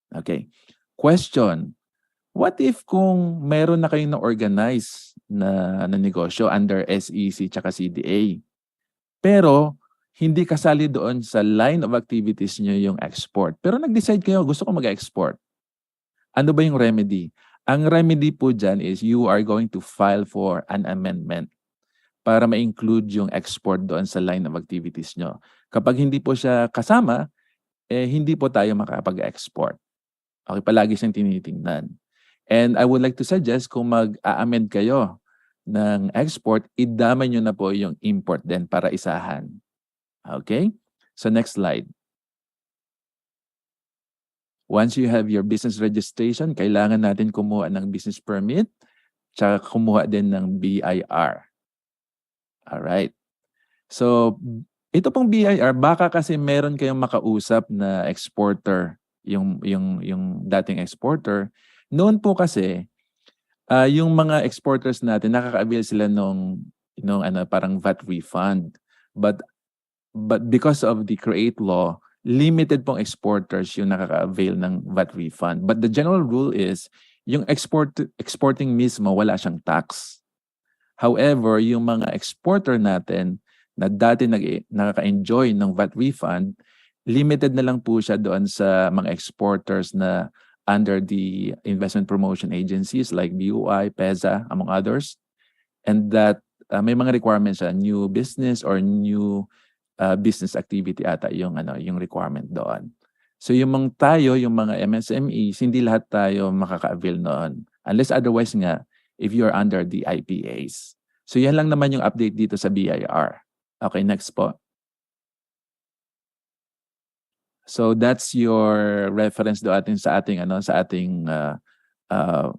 Okay. Question, what if kung meron na kayong na-organize na negosyo under SEC tsaka CDA, pero hindi kasali doon sa line of activities nyo yung export, pero nag-decide kayo, gusto ko mag-export. Ano ba yung remedy? Ang remedy po dyan is you are going to file for an amendment para ma-include yung export doon sa line of activities nyo. Kapag hindi po siya kasama, hindi po tayo makapag-export. Okay, palagi siyang tinitingnan. And I would like to suggest kung mag-a-amend kayo ng export, idamay nyo na po yung import din para isahan. Okay? So next slide. Once you have your business registration, kailangan natin kumuha ng business permit, tsaka kumuha din ng BIR. Alright. So, ito pong BIR, baka kasi meron kayong makausap na exporter, yung dating exporter. Noon po kasi, yung mga exporters natin, nakaka-avail sila nung parang VAT refund. But because of the CREATE law, limited pong exporters yung nakaka-avail ng VAT refund. But the general rule is, yung exporting mismo, wala siyang tax. However, yung mga exporter natin na dati nakaka-enjoy ng VAT refund, limited na lang po siya doon sa mga exporters na under the investment promotion agencies like BUI, PEZA, among others. And that may mga requirements siya, new business or new business activity ata yung requirement doon. So yung mga MSMEs, hindi lahat tayo makaka-avail noon. Unless otherwise nga, if you're under the IPAs. So yan lang naman yung update dito sa BIR. Okay, next po. So that's your reference sa ating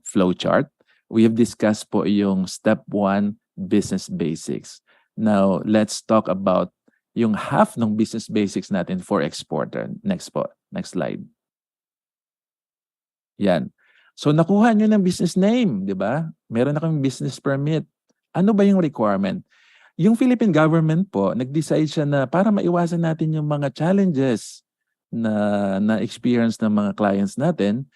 flow chart. We have discussed po yung step 1 business basics. Now, let's talk about yung half ng business basics natin for exporter. Next po. Next slide. Yan. So nakuha nyo ng business name, di ba? Meron na kami business permit. Ano ba yung requirement? Yung Philippine government po, nag-decide siya na para maiwasan natin yung mga challenges na experience ng mga clients natin,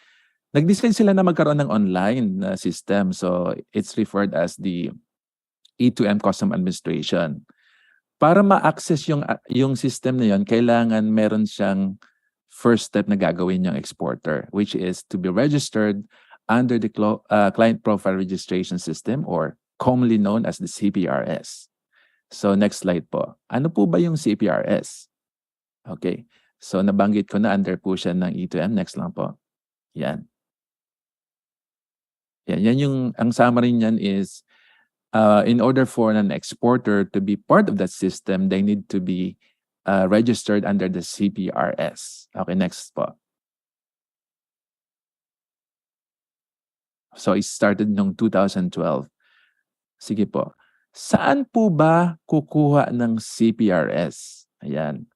nag-decide sila na magkaroon ng online system. So it's referred as the E2M Custom Administration. Para ma-access yung system na yun, kailangan meron siyang first step na gagawin yung exporter, which is to be registered under the Client Profile Registration System or commonly known as the CPRS. So next slide po. Ano po ba yung CPRS? Okay. So nabanggit ko na under po siya ng E2M. Next lang po. Yan. Yan yung, ang summary niyan is, in order for an exporter to be part of that system, they need to be registered under the CPRS. Okay, next po. So it started noong 2012. Sige po. Saan po ba kukuha ng CPRS? Ayan.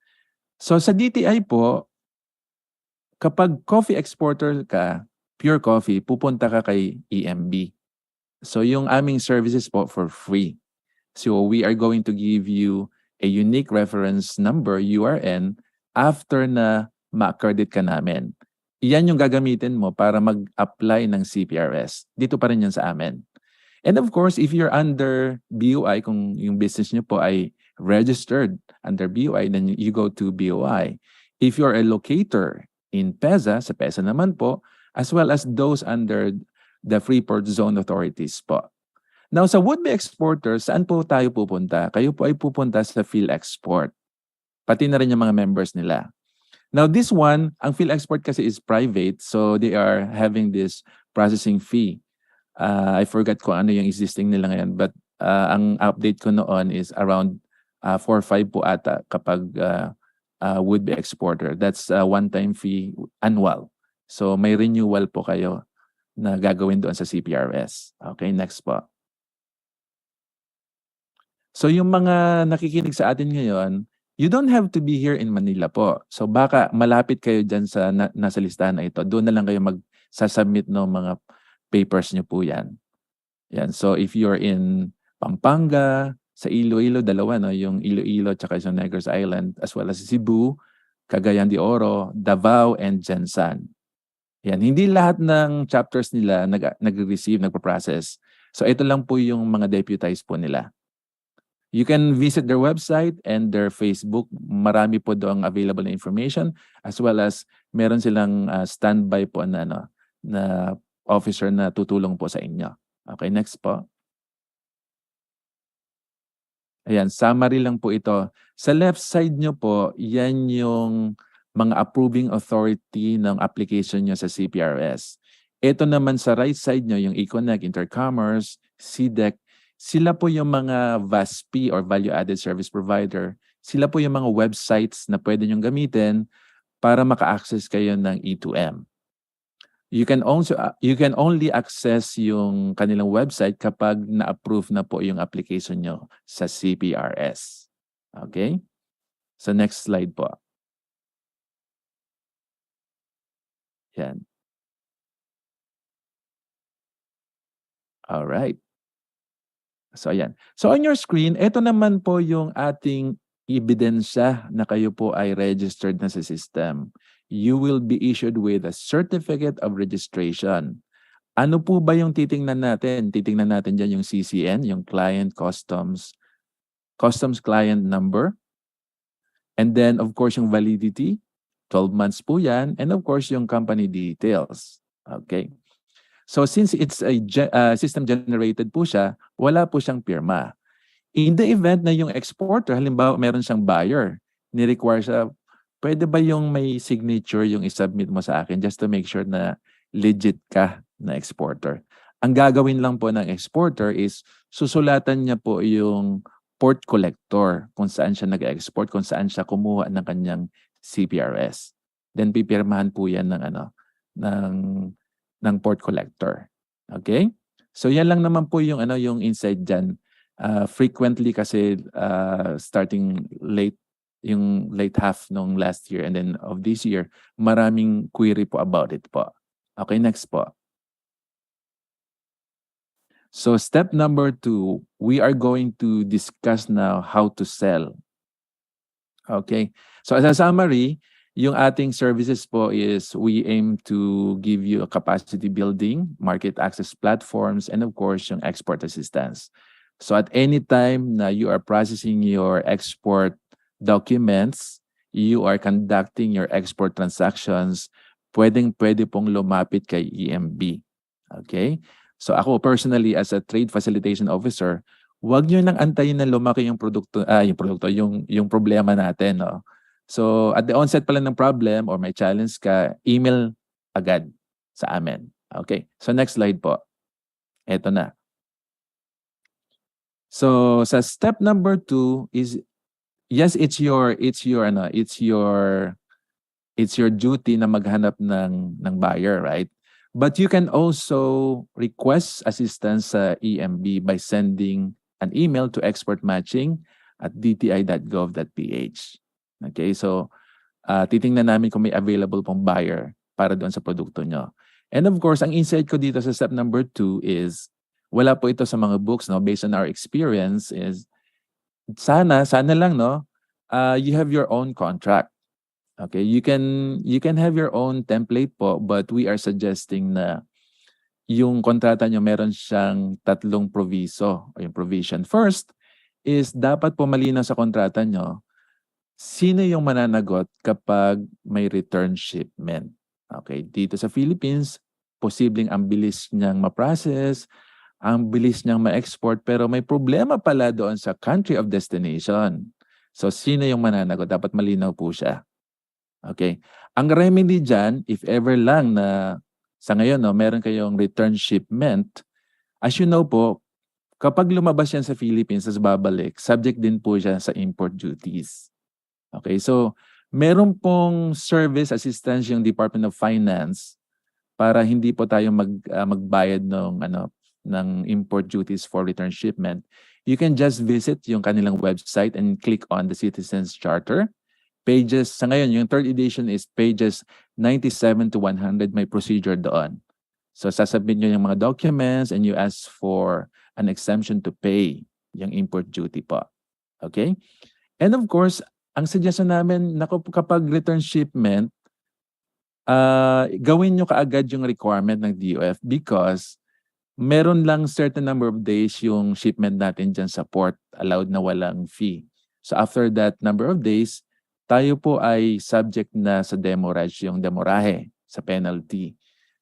So sa DTI po, kapag coffee exporter ka, pure coffee, pupunta ka kay EMB. So yung aming services po for free. So we are going to give you a unique reference number, URN, after na ma-credit ka namin. Iyan yung gagamitin mo para mag-apply ng CPRS. Dito pa rin yan sa amin. And of course, if you're under BOI, kung yung business nyo po ay registered under BOI, then you go to BOI. If you're a locator in PEZA, sa PEZA naman po, as well as those under the Freeport Zone Authorities po. Now, sa would-be exporters, saan po tayo pupunta? Kayo po ay pupunta sa PhilExport. Pati na rin yung mga members nila. Now, this one, ang PhilExport kasi is private, so they are having this processing fee. I forgot kung ano yung existing nila ngayon, but ang update ko noon is around 4-5 po ata kapag would-be exporter. That's a one-time fee annual. So may renewal po kayo na gagawin doon sa CPRS. Okay, next po. So yung mga nakikinig sa atin ngayon, you don't have to be here in Manila po. So baka malapit kayo dyan sa nasa listahan na ito. Doon na lang kayo magsasubmit ng mga papers nyo po yan. Yan. So if you're in Pampanga, sa Iloilo, dalawa, no? Yung Iloilo at yung Negros Island, as well as Cebu, Cagayan de Oro, Davao, and Jensan. Yan. Hindi lahat ng chapters nila nag-receive, nagpa-process. So ito lang po yung mga deputized po nila. You can visit their website and their Facebook. Marami po doon available na information, as well as meron silang standby po na officer na tutulong po sa inyo. Okay, next po. Ayan, summary lang po ito. Sa left side nyo po, yan yung mga approving authority ng application nyo sa CPRS. Ito naman sa right side nyo, yung Econnect, Intercommerce, CDEC, sila po yung mga VASP or Value Added Service Provider. Sila po yung mga websites na pwede nyong gamitin para maka-access kayo ng E2M. You can only access yung kanilang website kapag na-approve na po yung application nyo sa CPRS. Okay? So next slide po. Yan. All right. So ayan. So on your screen, ito naman po yung ating ebidensya na kayo po ay registered na sa system. You will be issued with a certificate of registration. Ano po ba yung titingnan natin? Titingnan natin dyan yung CCN, yung Client Customs Client Number. And then, of course, yung validity. 12 months po yan. And of course, yung company details. Okay. So since it's a system-generated po siya, wala po siyang pirma. In the event na yung exporter, halimbawa meron siyang buyer, ni-require siya, pwede ba yung may signature yung isubmit mo sa akin just to make sure na legit ka na exporter? Ang gagawin lang po ng exporter is susulatan niya po yung port collector kung saan siya nag-export, kung saan siya kumuha ng kanyang CPRS. Then pipirmahan po yan ng port collector. Okay? So yan lang naman po yung yung insight diyan. Frequently kasi starting yung late half nung last year and then of this year, maraming query po about it po. Okay, next po. So step number 2, we are going to discuss now how to sell. Okay. So as a summary, yung ating services po is we aim to give you a capacity building, market access platforms, and of course, yung export assistance. So at any time na you are processing your export documents, you are conducting your export transactions, pwede pong lumapit kay EMB. Okay? So ako personally as a trade facilitation officer, Huwag niyo nang antayin na lumaki yung yung problema natin, no? So, at the onset pala ng problem or may challenge ka, email agad sa amin. Okay. So, next slide po. Ito na. So, sa step number 2 is, yes, it's your duty na maghanap ng buyer, right? But you can also request assistance sa EMB by sending an email to exportmatching@dti.gov.ph. Okay, so titingnan namin kung may available pong buyer para doon sa produkto nyo. And of course, ang insight ko dito sa step number 2 is, wala po ito sa mga books, no? Based on our experience is, sana lang, no? You have your own contract. Okay, you can have your own template po, but we are suggesting na yung kontrata nyo meron siyang 3 proviso o yung provision. First is dapat po malinaw sa kontrata nyo sino yung mananagot kapag may return shipment. Okay, dito sa Philippines, posibleng ang bilis niyang ma-process, ang bilis niyang ma-export, pero may problema pala doon sa country of destination. So, sino yung mananagot? Dapat malinaw po siya. Okay. Ang remedy dyan, if ever lang na sa ngayon, no, meron kayong return shipment, as you know po, kapag lumabas yan sa Philippines, as babalik, subject din po siya sa import duties. Okay, so meron pong service assistance yung Department of Finance para hindi po tayo magbayad ng import duties for return shipment. You can just visit yung kanilang website and click on the Citizens Charter. Pages, sa ngayon, yung third edition is pages 97 to 100, may procedure doon. So sasabit nyo yung mga documents and you ask for an exemption to pay yung import duty po. Okay? And of course, ang suggestion namin, kapag return shipment, gawin nyo kaagad yung requirement ng DOF because meron lang certain number of days yung shipment natin dyan sa port, allowed na walang fee. So after that number of days, tayo po ay subject na sa demurrage, yung demorahe, sa penalty.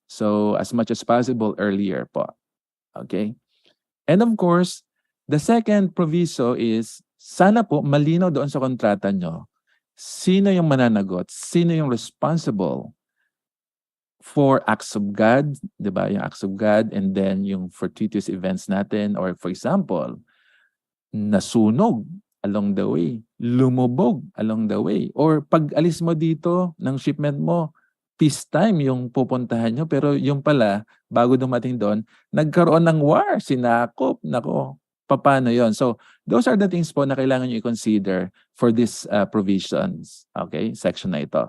So as much as possible earlier po. Okay? And of course, the second proviso is, sana po malinaw doon sa kontrata nyo, sino yung mananagot, sino yung responsible for acts of God, di ba? Yung acts of God, and then yung fortuitous events natin, or for example, nasunog along the way, lumubog along the way, or pag alis mo dito ng shipment mo, peacetime yung pupuntahan nyo, pero yung pala, bago dumating doon, nagkaroon ng war, sinakop, nako, paano yon? So, those are the things po na kailangan nyo i-consider for these provisions, okay, section na ito.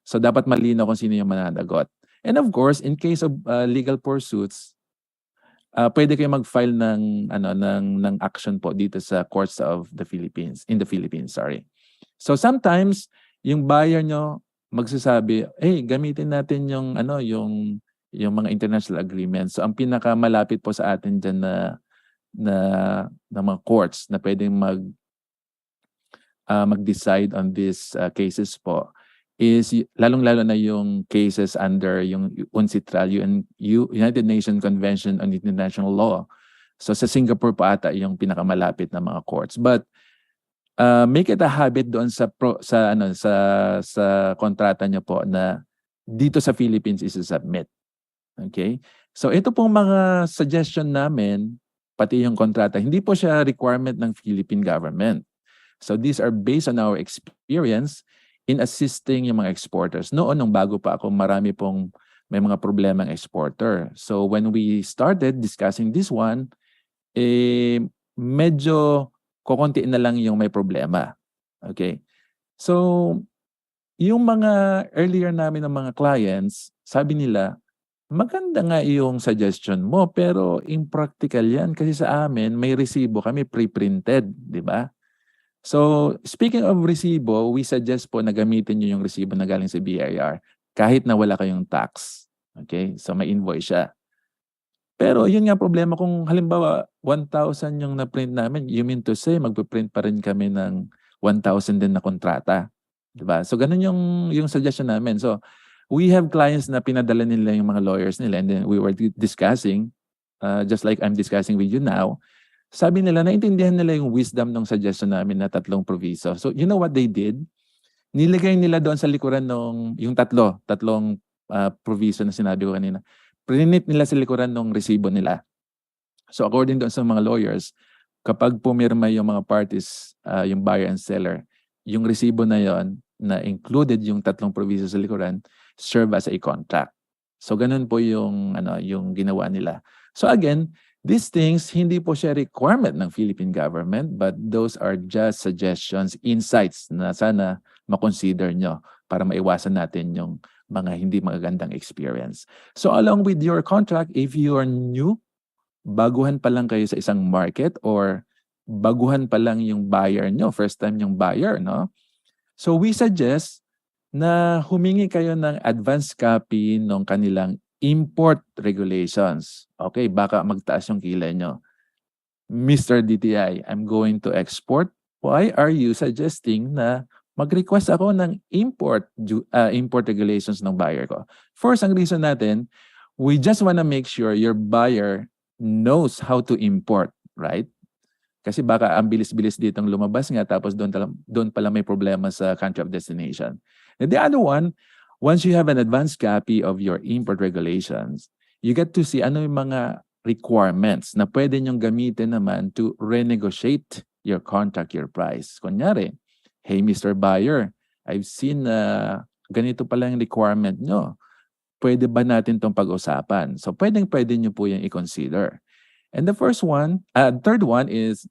So, dapat malinaw kung sino yung mananagot. And of course, in case of legal pursuits, pwede kayo mag-file ng action po dito sa courts of the Philippines, in the Philippines, sorry. So, sometimes, yung buyer nyo magsasabi, hey, gamitin natin yung mga international agreements. So, ang pinakamalapit po sa atin dyan na mga courts na pwedeng mag-decide on these cases po is lalong-lalo na yung cases under yung UNCITRAL, United Nations Convention on International Law. So sa Singapore po ata yung pinakamalapit na mga courts. But make it a habit doon sa kontrata niyo po na dito sa Philippines is-submit. Okay? So ito pong mga suggestion namin, pati yung kontrata, hindi po siya requirement ng Philippine government. So these are based on our experience in assisting yung mga exporters. Noon, nung bago pa ako, marami pong may mga problema ng exporter. So when we started discussing this one, medyo kukunti na lang yung may problema. Okay? So, yung mga earlier namin ng mga clients, sabi nila, maganda nga yung suggestion mo, pero impractical yan kasi sa amin, may resibo kami pre-printed, di ba? So, speaking of resibo, we suggest po na gamitin nyo yung resibo na galing sa BIR kahit na wala kayong tax. Okay? So, may invoice siya. Pero yun nga problema kung halimbawa 1,000 yung na-print namin, you mean to say magpe-print pa rin kami ng 1,000 din na kontrata. Diba? So ganun yung suggestion namin. So we have clients na pinadala nila yung mga lawyers nila and then we were discussing, just like I'm discussing with you now. sabi nila, naintindihan nila yung wisdom ng suggestion namin na 3 proviso. So, you know what they did? Nilagay nila doon sa likuran ng, yung tatlong proviso na sinabi ko kanina. Prinit nila sa likuran ng resibo nila. So, according doon sa mga lawyers, kapag pumirma yung mga parties, yung buyer and seller, yung resibo na yon na included yung 3 proviso sa likuran, serve as a contract. So, ganun po yung, yung ginawa nila. So, again, these things, hindi po siya requirement ng Philippine government, but those are just suggestions, insights na sana makonsider nyo para maiwasan natin yung mga hindi magagandang experience. So, along with your contract, if you are new, baguhan pa lang kayo sa isang market or baguhan pa lang yung buyer nyo, first time yung buyer, no? So we suggest na humingi kayo ng advance copy ng kanilang import regulations. Okay, baka magtaas yung kilay nyo. Mr. DTI, I'm going to export. Why are you suggesting na mag-request ako ng import regulations ng buyer ko? First, ang reason natin, we just want to make sure your buyer knows how to import, right? Kasi baka ang bilis-bilis ditong lumabas nga tapos doon pala may problema sa country of destination. And the other one, once you have an advanced copy of your import regulations, you get to see ano yung mga requirements na pwede nyong gamitin naman to renegotiate your contract, your price. Kunyari, hey Mr. Buyer, I've seen ganito pala yung requirement nyo. Pwede ba natin itong pag-usapan? So, pwede nyo po yung i-consider. And the third one is,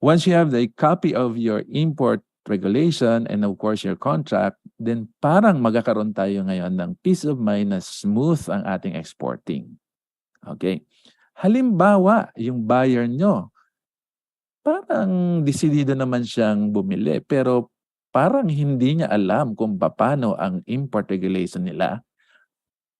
once you have the copy of your import regulation and of course your contract, then parang magkakaroon tayo ngayon ng peace of mind na smooth ang ating exporting. Okay? Halimbawa, yung buyer nyo, parang desidido naman siyang bumili, pero parang hindi niya alam kung paano ang import regulation nila.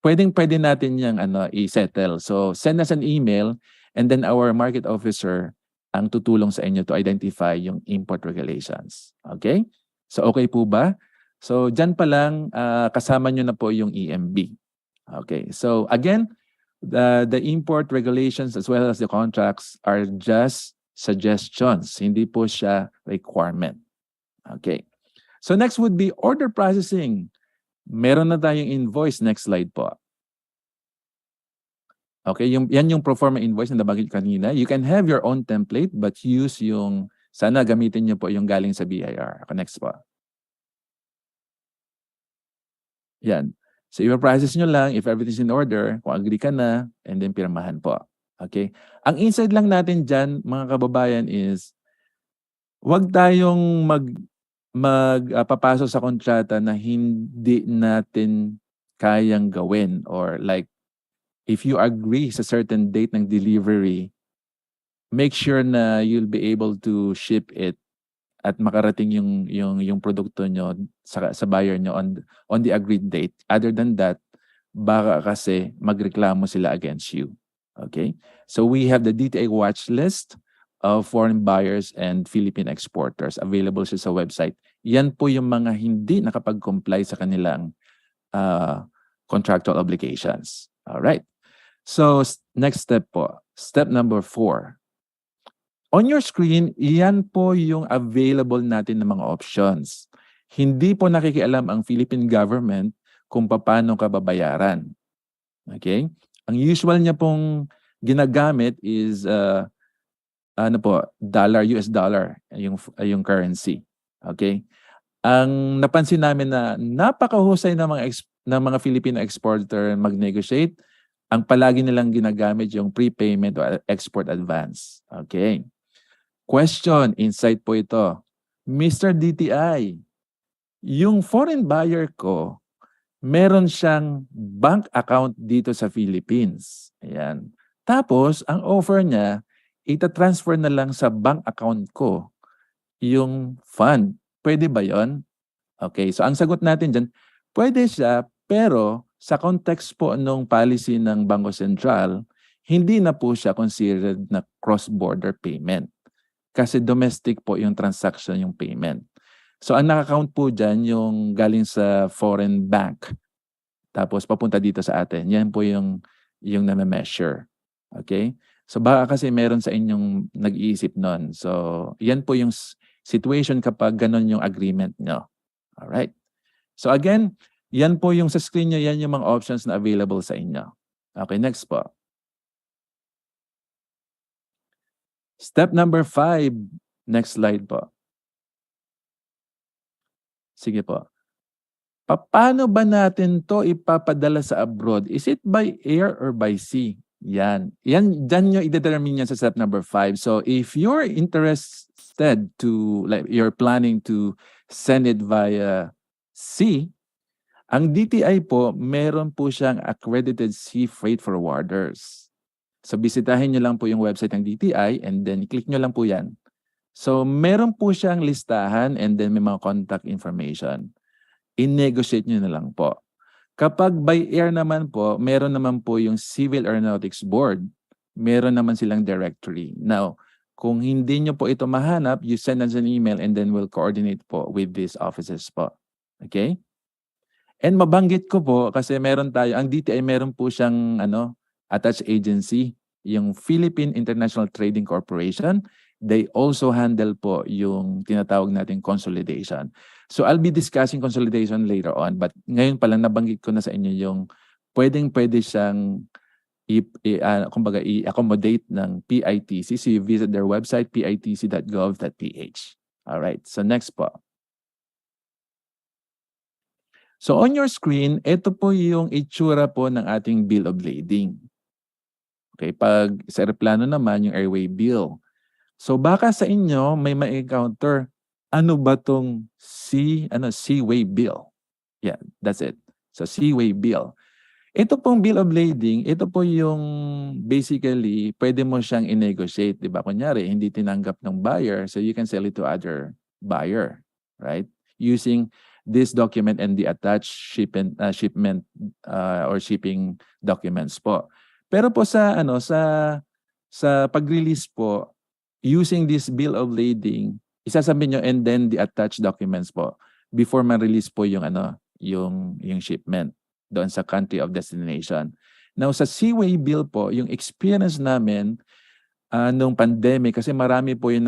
Pwede natin yung i-settle. So, send us an email and then our market officer ang tutulong sa inyo to identify yung import regulations. Okay? So, okay po ba? So, dyan pa lang, kasama nyo na po yung EMB. Okay. So, again, the import regulations as well as the contracts are just suggestions. Hindi po siya requirement. Okay. So, next would be order processing. Meron na tayong invoice. Next slide po. Okay, yan yung proforma invoice na nabanggit kanina. You can have your own template but use yung, sana gamitin nyo po yung galing sa BIR. Next po. Yan. So, i-process nyo lang if everything's in order, kung agree ka na, and then pirmahan po. Okay? Ang insight lang natin dyan, mga kababayan, is huwag tayong magpapasok sa kontrata na hindi natin kayang gawin or like, if you agree sa certain date ng delivery, make sure na you'll be able to ship it at makarating yung produkto nyo sa buyer nyo on the agreed date. Other than that, baka kasi magreklamo sila against you. Okay? So we have the DTI watch list of foreign buyers and Philippine exporters. Available siya sa website. Yan po yung mga hindi nakapag-comply sa kanilang contractual obligations. All right. So, next step po. Step number 4. On your screen, iyan po yung available natin ng mga options. Hindi po nakikialam ang Philippine government kung paano ka babayaran. Okay? Ang usual niya pong ginagamit is US dollar, yung currency. Okay? Ang napansin namin na napakahusay ng mga Filipino exporter mag-negotiate, ang palagi nilang ginagamit yung prepayment o export advance. Okay. Question, insight po ito. Mr. DTI, yung foreign buyer ko, meron siyang bank account dito sa Philippines. Ayan. Tapos, ang offer niya, ita-transfer na lang sa bank account ko yung fund. Pwede ba yon? Okay. So, ang sagot natin dyan, pwede siya, pero sa context po ng policy ng Bangko Sentral, hindi na po siya considered na cross-border payment. Kasi domestic po yung transaction, yung payment. So ang naka-count po dyan yung galing sa foreign bank. Tapos papunta dito sa atin. Yan po yung na-measure. Okay? So baka kasi meron sa inyong nag-iisip nun. So yan po yung situation kapag ganun yung agreement nyo. Alright. So again, yan po yung sa screen nyo, yan yung mga options na available sa inyo. Okay, next po. Step number 5. Next slide po. Sige po. Paano ba natin to ipapadala sa abroad? Is it by air or by sea? Yan. Dyan nyo i-determine yan sa step number 5. So if you're interested to, like you're planning to send it via sea, ang DTI po, meron po siyang accredited sea freight forwarders. So bisitahin nyo lang po yung website ng DTI and then click nyo lang po yan. So meron po siyang listahan and then may mga contact information. I-negotiate nyo na lang po. Kapag by air naman po, meron naman po yung Civil Aeronautics Board. Meron naman silang directory. Now, kung hindi nyo po ito mahanap, you send us an email and then we'll coordinate po with these offices po. Okay? And mabanggit ko po kasi meron tayo, ang DTI meron po siyang attached agency, yung Philippine International Trading Corporation. They also handle po yung tinatawag nating consolidation. So I'll be discussing consolidation later on, but ngayon pa lang nabanggit ko na sa inyo yung pwede siyang kumbaga i-accommodate ng PITC. So you visit their website, pitc.gov.ph. Alright, so next po. So on your screen, ito po yung itsura po ng ating bill of lading. Okay, pag sa aeroplano naman, yung airway bill. So baka sa inyo may ma-encounter, ano ba tong seaway bill? Yeah, that's it. So seaway bill. Ito pong bill of lading, ito po yung basically pwede mo siyang i-negotiate, di ba? Kunyari, hindi tinanggap ng buyer, so you can sell it to other buyer, right? Using this document and the attached shipment or shipping documents po. Pero po sa pag-release po, using this bill of lading, isasabihin nyo and then the attached documents po before ma-release po yung yung shipment doon sa country of destination. Now sa seaway bill po, yung experience namin nung pandemic, kasi marami po yung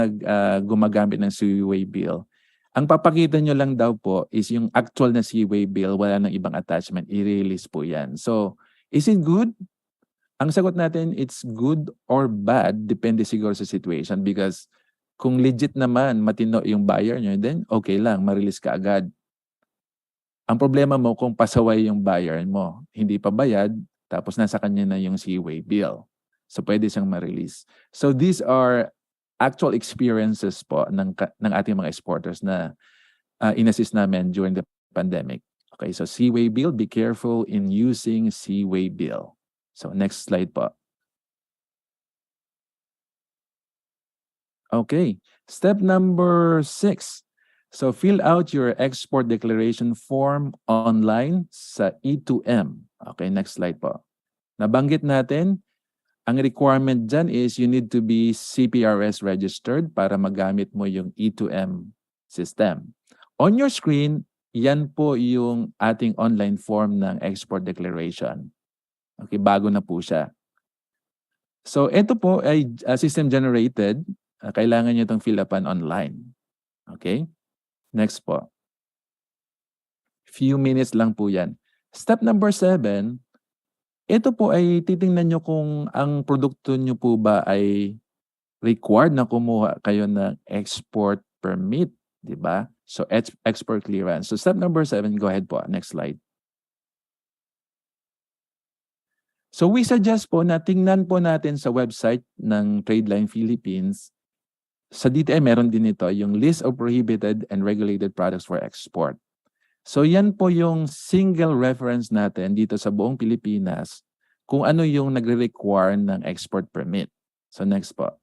gumagamit ng seaway bill. Ang papakita nyo lang daw po is yung actual na seaway bill, wala nang ibang attachment, i-release po yan. So, is it good? Ang sagot natin, it's good or bad, depende siguro sa situation because kung legit naman, matino yung buyer nyo, then okay lang, ma-release ka agad. Ang problema mo kung pasaway yung buyer mo, hindi pa bayad, tapos nasa kanya na yung seaway bill. So pwede siyang ma-release. So these are actual experiences po ng ating mga exporters na in-assist namin during the pandemic. Okay, so seaway bill, be careful in using seaway bill. So next slide po. Okay, step number 6. So fill out your export declaration form online sa E2M. Okay, next slide po. Nabanggit natin, ang requirement dyan is you need to be CPRS registered para magamit mo yung E2M system. On your screen, yan po yung ating online form ng export declaration. Okay, bago na po siya. So ito po ay system generated. Kailangan nyo itong fill upan online. Okay? Next po. Few minutes lang po yan. Step number 7, ito po ay titingnan nyo kung ang produkto nyo po ba ay required na kumuha kayo ng export permit. Diba? So export clearance. So step number 7, go ahead po. Next slide. So we suggest po na tingnan po natin sa website ng Tradeline Philippines. Sa DTI meron din ito, yung List of Prohibited and Regulated Products for Export. So yan po yung single reference natin dito sa buong Pilipinas kung ano yung nagre-require ng export permit. So next po.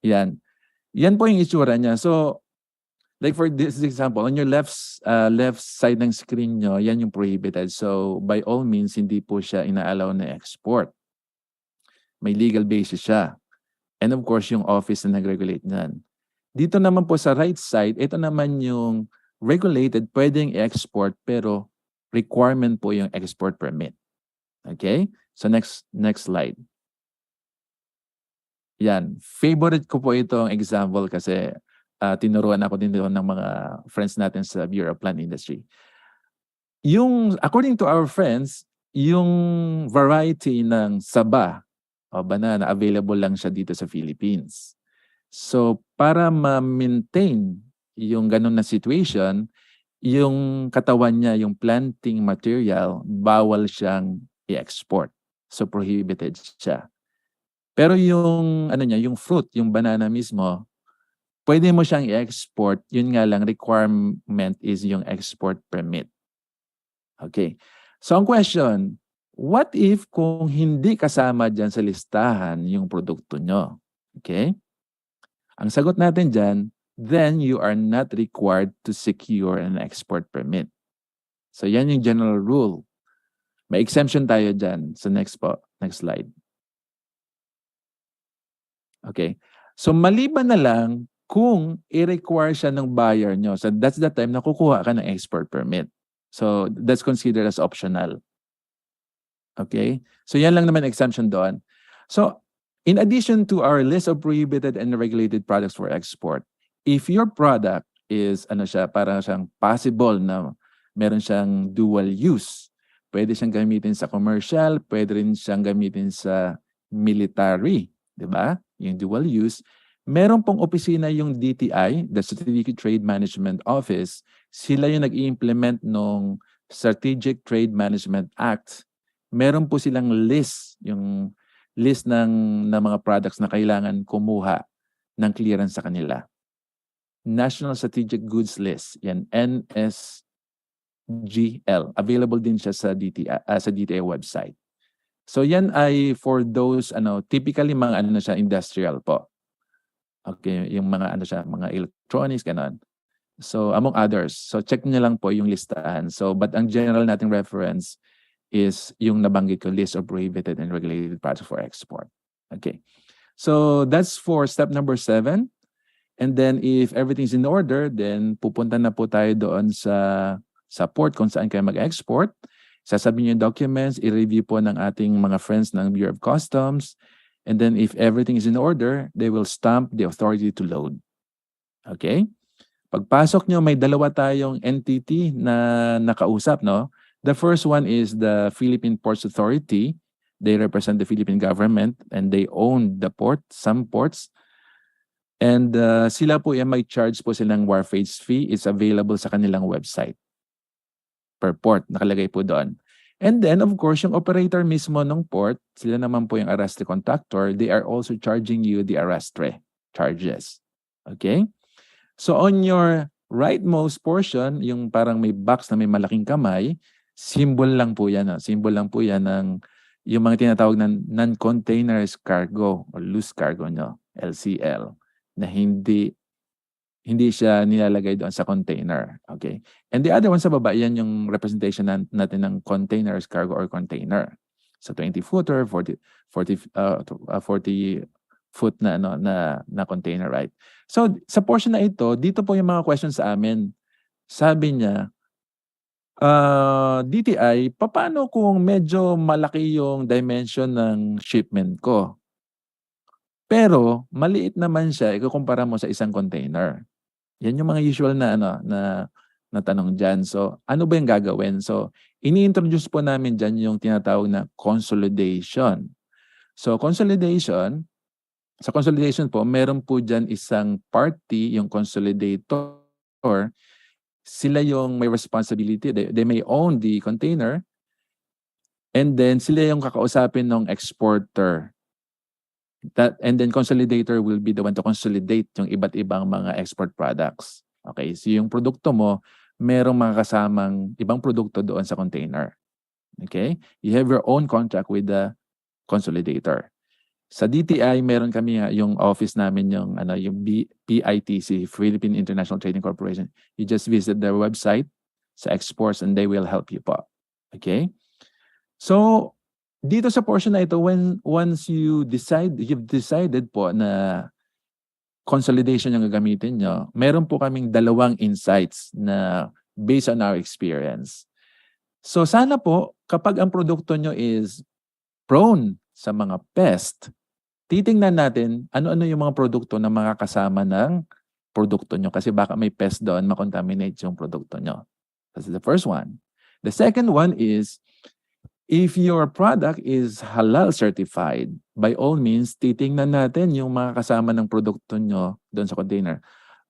Yan. Yan po yung itsura niya. So like for this example, on your left side ng screen nyo, yan yung prohibited. So by all means, hindi po siya ina-allow na export. May legal basis siya. And of course, yung office na nag-regulate niyan. Dito naman po sa right side, ito naman yung regulated, pwedeng export pero requirement po yung export permit. Okay? So next slide. Yan. Favorite ko po itong example kasi tinuruan ako din doon ng mga friends natin sa Bureau of Plant Industry. According to our friends, yung variety ng saba o banana available lang siya dito sa Philippines. So para ma-maintain yung ganun na situation, yung katawan niya, yung planting material, bawal siyang i-export. So prohibited siya. Pero yung yung fruit, yung banana mismo, pwede mo siyang i-export. Yun nga lang, requirement is yung export permit. Okay. So ang question, what if kung hindi kasama dyan sa listahan yung produkto nyo? Okay. Ang sagot natin dyan, then you are not required to secure an export permit. So yan yung general rule. May exemption tayo dyan. So next slide. Okay. So maliban na lang kung i-require siya ng buyer nyo. So that's the time na kukuha ka ng export permit. So that's considered as optional. Okay. So yan lang naman exemption doon. So in addition to our list of prohibited and regulated products for export, if your product is parang siyang possible na meron siyang dual use, pwede siyang gamitin sa commercial, pwede rin siyang gamitin sa military, di ba? Yung dual use. Meron pong opisina yung DTI, the Strategic Trade Management Office. Sila yung nag-i-implement ng Strategic Trade Management Act. Meron po silang list, yung list ng mga products na kailangan kumuha ng clearance sa kanila. National Strategic Goods List, yan, NSGL. Available din siya sa DTI website. So yan ay for those typically mga industrial po. Okay, yung mga mga electronics ganon. So among others. So check niyo lang po yung listahan. So but ang general nating reference is yung nabanggit ko, list of prohibited and regulated products for export. Okay. So that's for step number 7. And then if everything's in order, then pupunta na po tayo doon sa port kung saan kayo mag-export. Sasabihin yung documents, i-review po ng ating mga friends ng Bureau of Customs. And then if everything is in order, they will stamp the authority to load. Okay? Pagpasok nyo, may dalawa tayong entity na nakausap, no? The first one is the Philippine Ports Authority. They represent the Philippine government and they own the port, some ports. And sila po may charge po silang wharfage fee. It's available sa kanilang website. Per port, nakalagay po doon. And then, of course, yung operator mismo ng port, sila naman po yung arrastre contractor, they are also charging you the arrastre charges. Okay? So, on your rightmost portion, yung parang may box na may malaking kamay, symbol lang po yan. Symbol lang po yan ng yung mga tinatawag na non-containers cargo o loose cargo nyo, LCL, na hindi siya nilalagay doon sa container. Okay? And the other one sa baba, yan yung representation natin ng containers, cargo or container. So 20-footer, 40 foot na container, right? So sa portion na ito, dito po yung mga questions sa amin. Sabi niya, DTI, paano kung medyo malaki yung dimension ng shipment ko? Pero maliit naman siya ikukumpara mo sa isang container. Yan yung mga usual na tanong dyan. So, ano ba yung gagawin? So, ini-introduce po namin dyan yung tinatawag na consolidation. So, sa consolidation po, meron po dyan isang party, yung consolidator. Sila yung may responsibility. They may own the container. And then, sila yung kakausapin ng exporter. And then consolidator will be the one to consolidate yung iba't ibang mga export products. Okay, so yung produkto mo, merong mga kasamang ibang produkto doon sa container. Okay? You have your own contract with the consolidator. Sa DTI, meron kami yung office namin yung PITC, Philippine International Trading Corporation. You just visit their website sa exports and they will help you po. Okay? So, dito sa portion na ito, once you've decided po na consolidation yung gagamitin nyo, meron po kaming 2 insights na based on our experience. So sana po, kapag ang produkto nyo is prone sa mga pest, titingnan natin ano-ano yung mga produkto na makakasama ng produkto nyo kasi baka may pest doon, makontaminate yung produkto nyo. That's the first one. The second one is, if your product is halal certified, by all means, titingnan natin yung mga kasama ng produkto nyo doon sa container.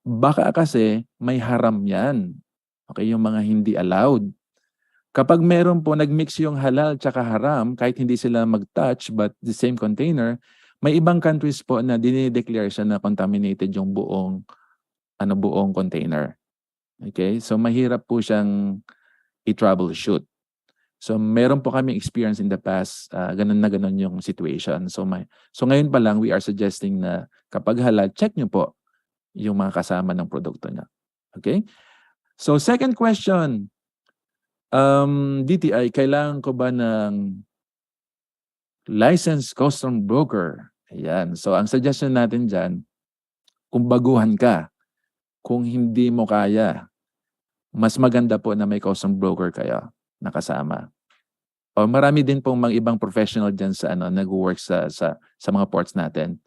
Baka kasi may haram yan. Okay, yung mga hindi allowed. Kapag meron po nag-mix yung halal tsaka haram, kahit hindi sila mag-touch but the same container, may ibang countries po na dinideclare siya na contaminated yung buong container. Okay? So mahirap po siyang i-troubleshoot. So meron po kami experience in the past, ganun na ganun yung situation. So ngayon pa lang we are suggesting na kapag halal, check nyo po yung mga kasama ng produkto niya. Okay? So second question, DTI, kailangan ko ba ng licensed custom broker? Ayan. So ang suggestion natin dyan, kung baguhan ka, kung hindi mo kaya, mas maganda po na may custom broker kayo nakasama. O marami din pong mga ibang professional dyan sa nag-work sa mga ports natin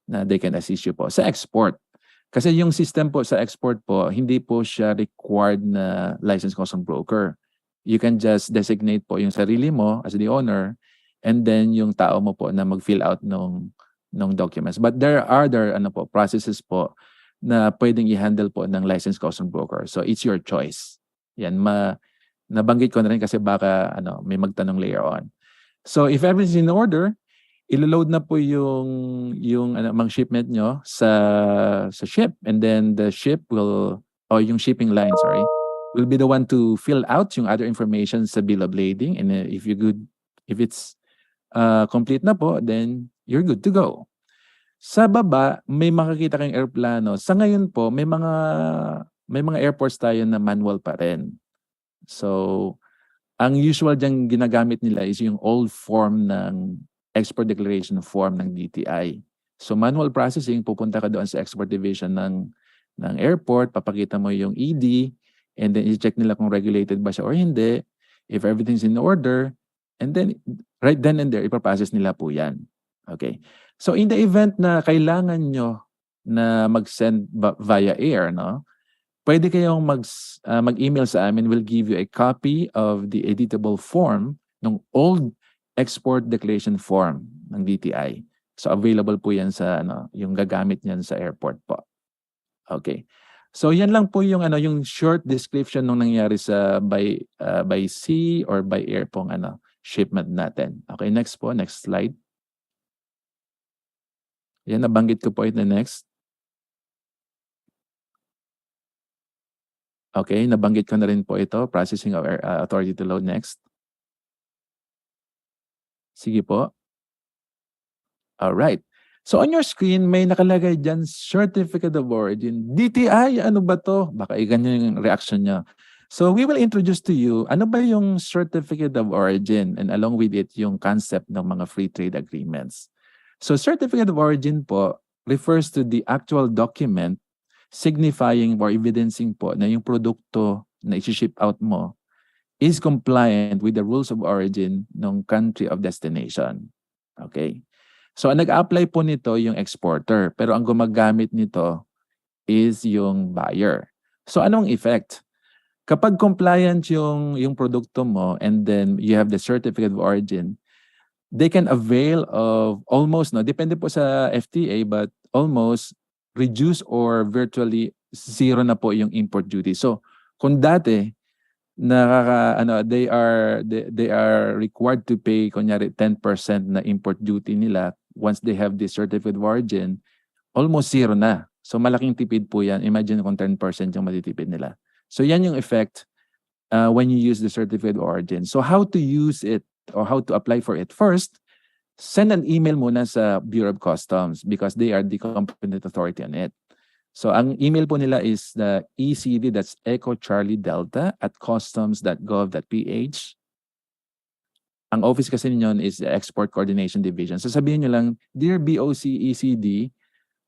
na they can assist you po. Sa export, kasi yung system po sa export po, hindi po siya required na licensed custom broker. You can just designate po yung sarili mo as the owner and then yung tao mo po na mag-fill out ng documents. But there are other processes po na pwedeng i-handle po ng licensed custom broker. So it's your choice. Yan, nabanggit ko na rin kasi baka may magtanong later on. So if everything's in order, ilo-load na po yung mga shipment nyo sa ship, and then the ship will, or yung shipping line, sorry, will be the one to fill out yung other information sa bill of lading, and if it's complete na po, then you're good to go. Sa baba, may makikita kang airplano. Sa ngayon po, may mga airports tayo na manual pa rin. So, ang usual diyang ginagamit nila is yung old form ng export declaration form ng DTI. So, manual processing, pupunta ka doon sa export division ng airport, papakita mo yung ED, and then i-check nila kung regulated ba siya or hindi, if everything's in order, and then, right then and there, ipaprocess nila po yan. Okay. So, in the event na kailangan nyo na mag-send via air, pwede kayong mag-email sa amin. We'll give you a copy of the editable form ng old export declaration form ng DTI. So available po yan sa yung gagamit niyan sa airport po. Okay. So yan lang po yung yung short description ng nangyari sa by sea or by air pong shipment natin. Okay, next po, next slide. Yan, nabanggit ko po ito next. Okay, nabanggit ko na rin po ito, processing of authority to load next. Sige po. Alright. So on your screen, may nakalagay dyan, Certificate of Origin. DTI, ano ba to? Baka ganyan yung reaction niya. So we will introduce to you, ano ba yung Certificate of Origin, and along with it, yung concept ng mga free trade agreements. So Certificate of Origin po refers to the actual document signifying or evidencing po na yung produkto na i-ship out mo is compliant with the rules of origin ng country of destination. Okay? So, ang nag-apply po nito yung exporter, pero ang gumagamit nito is yung buyer. So, anong effect? Kapag compliant yung produkto mo and then you have the certificate of origin, they can avail of almost, depende po sa FTA, but almost reduce or virtually zero na po yung import duty. So, kung dati they are required to pay kunyari 10% na import duty nila once they have the certificate of origin, almost zero na. So, malaking tipid po yan. Imagine kung 10% yung matitipid nila. So, yan yung effect when you use the certificate of origin. So, how to use it or how to apply for it? First, send an email muna sa Bureau of Customs because they are the competent authority on it. So, ang email po nila is the ECD, that's Echo Charlie Delta @customs.gov.ph. Ang office kasi ninyo is the Export Coordination Division. So, sabihin nyo lang, Dear BOC ECD,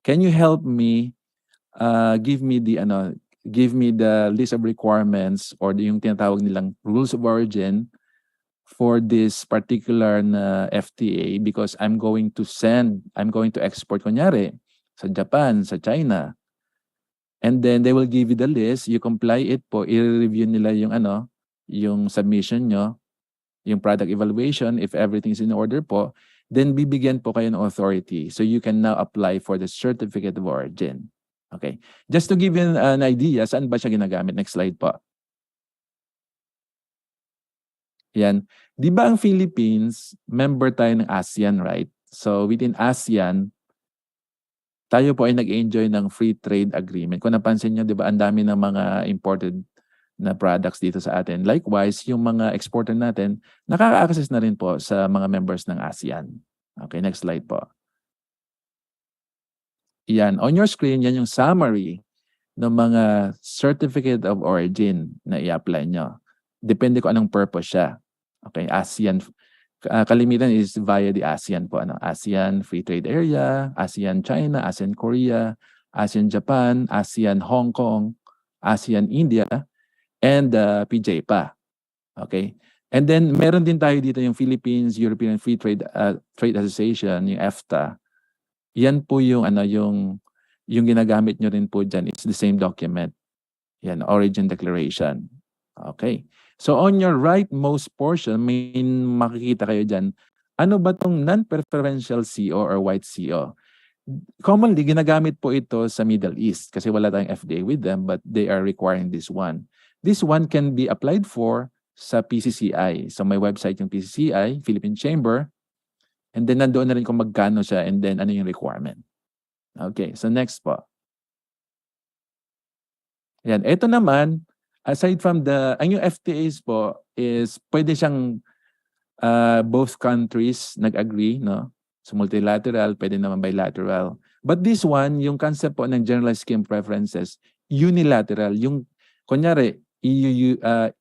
can you help me give me the list of requirements or yung tinatawag nilang rules of origin for this particular na FTA because I'm going to export kunyari sa Japan, sa China. And then they will give you the list, you comply it po, i-review nila yung yung submission nyo, yung product evaluation, if everything is in order po, then bibigyan po kayo ng authority. So you can now apply for the certificate of origin. Okay. Just to give you an idea, saan ba siya ginagamit? Next slide po. Yan. Di ba ang Philippines, member tayo ng ASEAN, right? So within ASEAN, tayo po ay nag-enjoy ng free trade agreement. Kung napansin nyo, di ba, ang dami ng mga imported na products dito sa atin. Likewise, yung mga exporter natin, nakaka-access na rin po sa mga members ng ASEAN. Okay, next slide po. Yan. On your screen, yan yung summary ng mga certificate of origin na i-apply nyo. Depende kung anong purpose siya. Okay, ASEAN. Kalimitan is via the ASEAN po. ASEAN Free Trade Area, ASEAN China, ASEAN Korea, ASEAN Japan, ASEAN Hong Kong, ASEAN India, and PJ pa. Okay? And then, meron din tayo dito yung Philippines European Free Trade Association, yung EFTA. Yan po yung yung ginagamit nyo rin po dyan. It's the same document. Yan, Origin Declaration. Okay. So on your rightmost portion, may makikita kayo dyan. Ano ba itong non-preferential CO or white CO? Commonly, ginagamit po ito sa Middle East kasi wala tayong FDA with them but they are requiring this one. This one can be applied for sa PCCI. So may website yung PCCI, Philippine Chamber. And then nandoon na rin kung magkano siya and then ano yung requirement. Okay, so next po. Yan, ito naman, aside from ang yung FTAs po is pwede siyang both countries nag-agree, no? So multilateral, pwede naman bilateral. But this one, yung concept po ng generalized scheme preferences, unilateral. Yung, kunyari,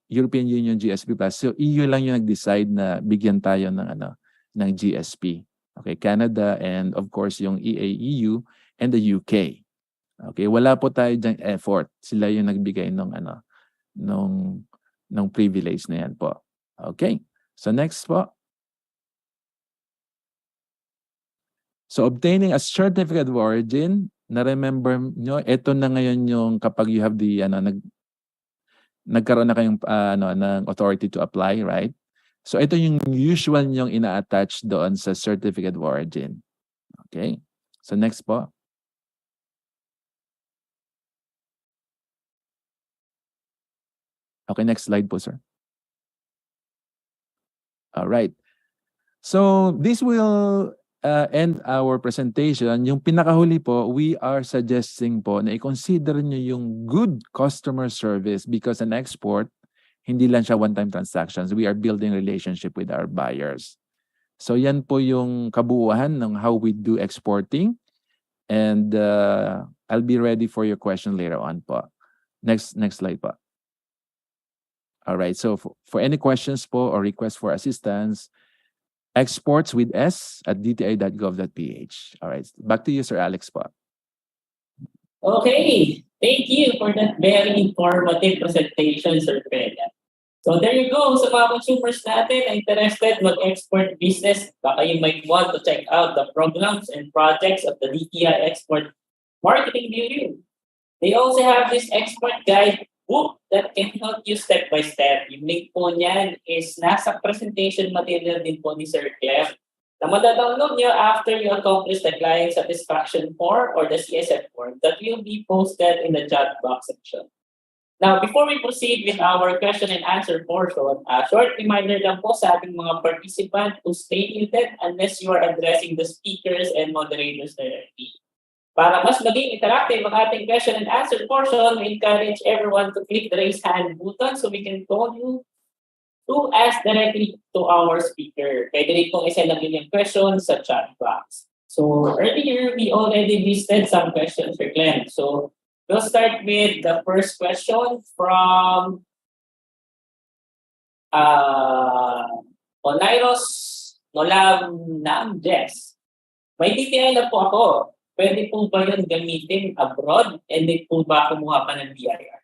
European Union GSP Plus. So EU lang yung nag-decide na bigyan tayo ng GSP. Okay, Canada and of course yung EAEU and the UK. Okay, wala po tayo dyang effort. Sila yung nagbigay nung privilege na yan po. Okay, so next po. So obtaining a certificate of origin, na-remember nyo, ito na ngayon yung kapag you have the, nagkaroon na kayong ng authority to apply, right? So ito yung usual nyong ina-attach doon sa certificate of origin. Okay, so next po. Okay, next slide po, sir. All right. So this will end our presentation. Yung pinakahuli po, we are suggesting po na i-consider nyo yung good customer service because an export, hindi lang siya one-time transactions. We are building relationship with our buyers. So yan po yung kabuuan ng how we do exporting. And I'll be ready for your question later on po. Next slide po. All right, so for any questions po or requests for assistance, exports with s@dti.gov.ph. All right, back to you, Sir Alex po. Okay, thank you for that very informative presentation, Sir Pena. So there you go, sa mga consumers natin na interested mag-export business, baka you might want to check out the programs and projects of the DTI-Export Marketing Bureau. They also have this export guide book that can help you step by step. Yung link po niyan is nasa presentation material din po ni Sir Clem na madadownload nyo after you accomplish the client satisfaction form or the CSF form that will be posted in the chat box section. Now, before we proceed with our question and answer portion, a short reminder lang po sa ating mga participant to stay muted unless you are addressing the speakers and moderators directly. Para mas maging interactive ang ating question and answer portion, we encourage everyone to click the raise hand button so we can call you to ask directly to our speaker. Pwede rin pong isend ang inyong questions sa chat box. So earlier, we already listed some questions for Glenn. So we'll start with the first question from Onairos Nolam Jess. May DTI na po ako. Pwede po ba yun gamitin abroad? And then po ba kumuha pa ng BIR?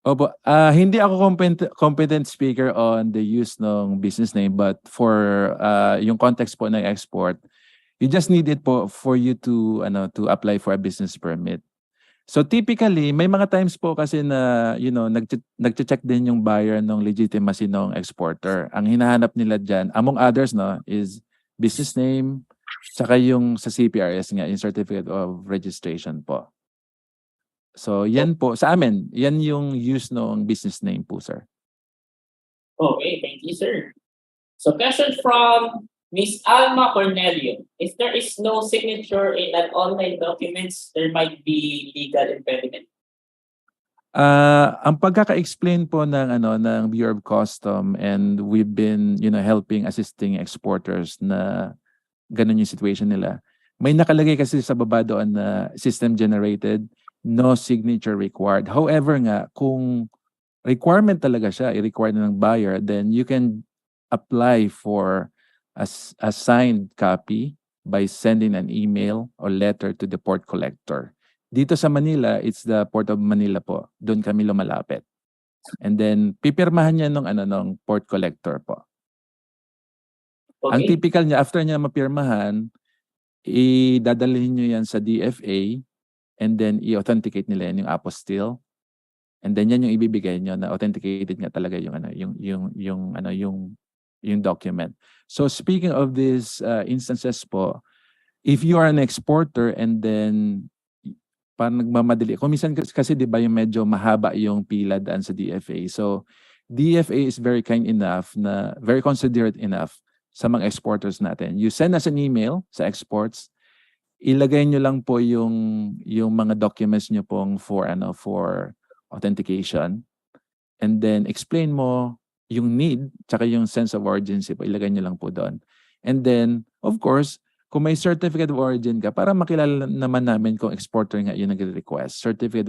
Opo, hindi ako competent speaker on the use ng business name, but for yung context po ng export, you just need it po for you to apply for a business permit. So typically, may mga times po kasi na nagche-check din yung buyer ng legitimacy ng exporter. Ang hinahanap nila diyan, among others is business name, saka yung sa CPRS nga, yung Certificate of Registration po. So yan po, sa amin, yan yung use ng business name po, sir. Okay, thank you, sir. So question from Miss Alma Cornelio. If there is no signature in an online documents, there might be legal impediment. Ang pagkaka-explain po ng Bureau of Custom, and we've been helping assisting exporters na ganun yung situation nila. May nakalagay kasi sa baba doon na system generated, no signature required. However nga, kung requirement talaga siya, i-require ng buyer, then you can apply for a signed copy by sending an email or letter to the port collector. Dito sa Manila, it's the Port of Manila po. Doon kami lumalapit. And then pipirmahan niya ng port collector po. Okay. Ang typical niya, after niya mapirmahan, idadalhin niyo yan sa DFA, and then i-authenticate nila yan yung apostille. And then yan yung ibibigay niyo na authenticated nga talaga yung document. So speaking of these instances po, if you are an exporter and then parang nagmamadali, kung minsan kasi di ba yung medyo mahaba yung pila daan sa DFA. So DFA is very kind enough, very considerate enough sa mga exporters natin. You send us an email sa exports, ilagay nyo lang po yung mga documents nyo pong for authentication, and then explain mo yung need tsaka yung sense of urgency po, ilagay nyo lang po doon. And then of course, kung may certificate of origin ka, para makilala naman namin kung exporter nga yung nag-request, certificate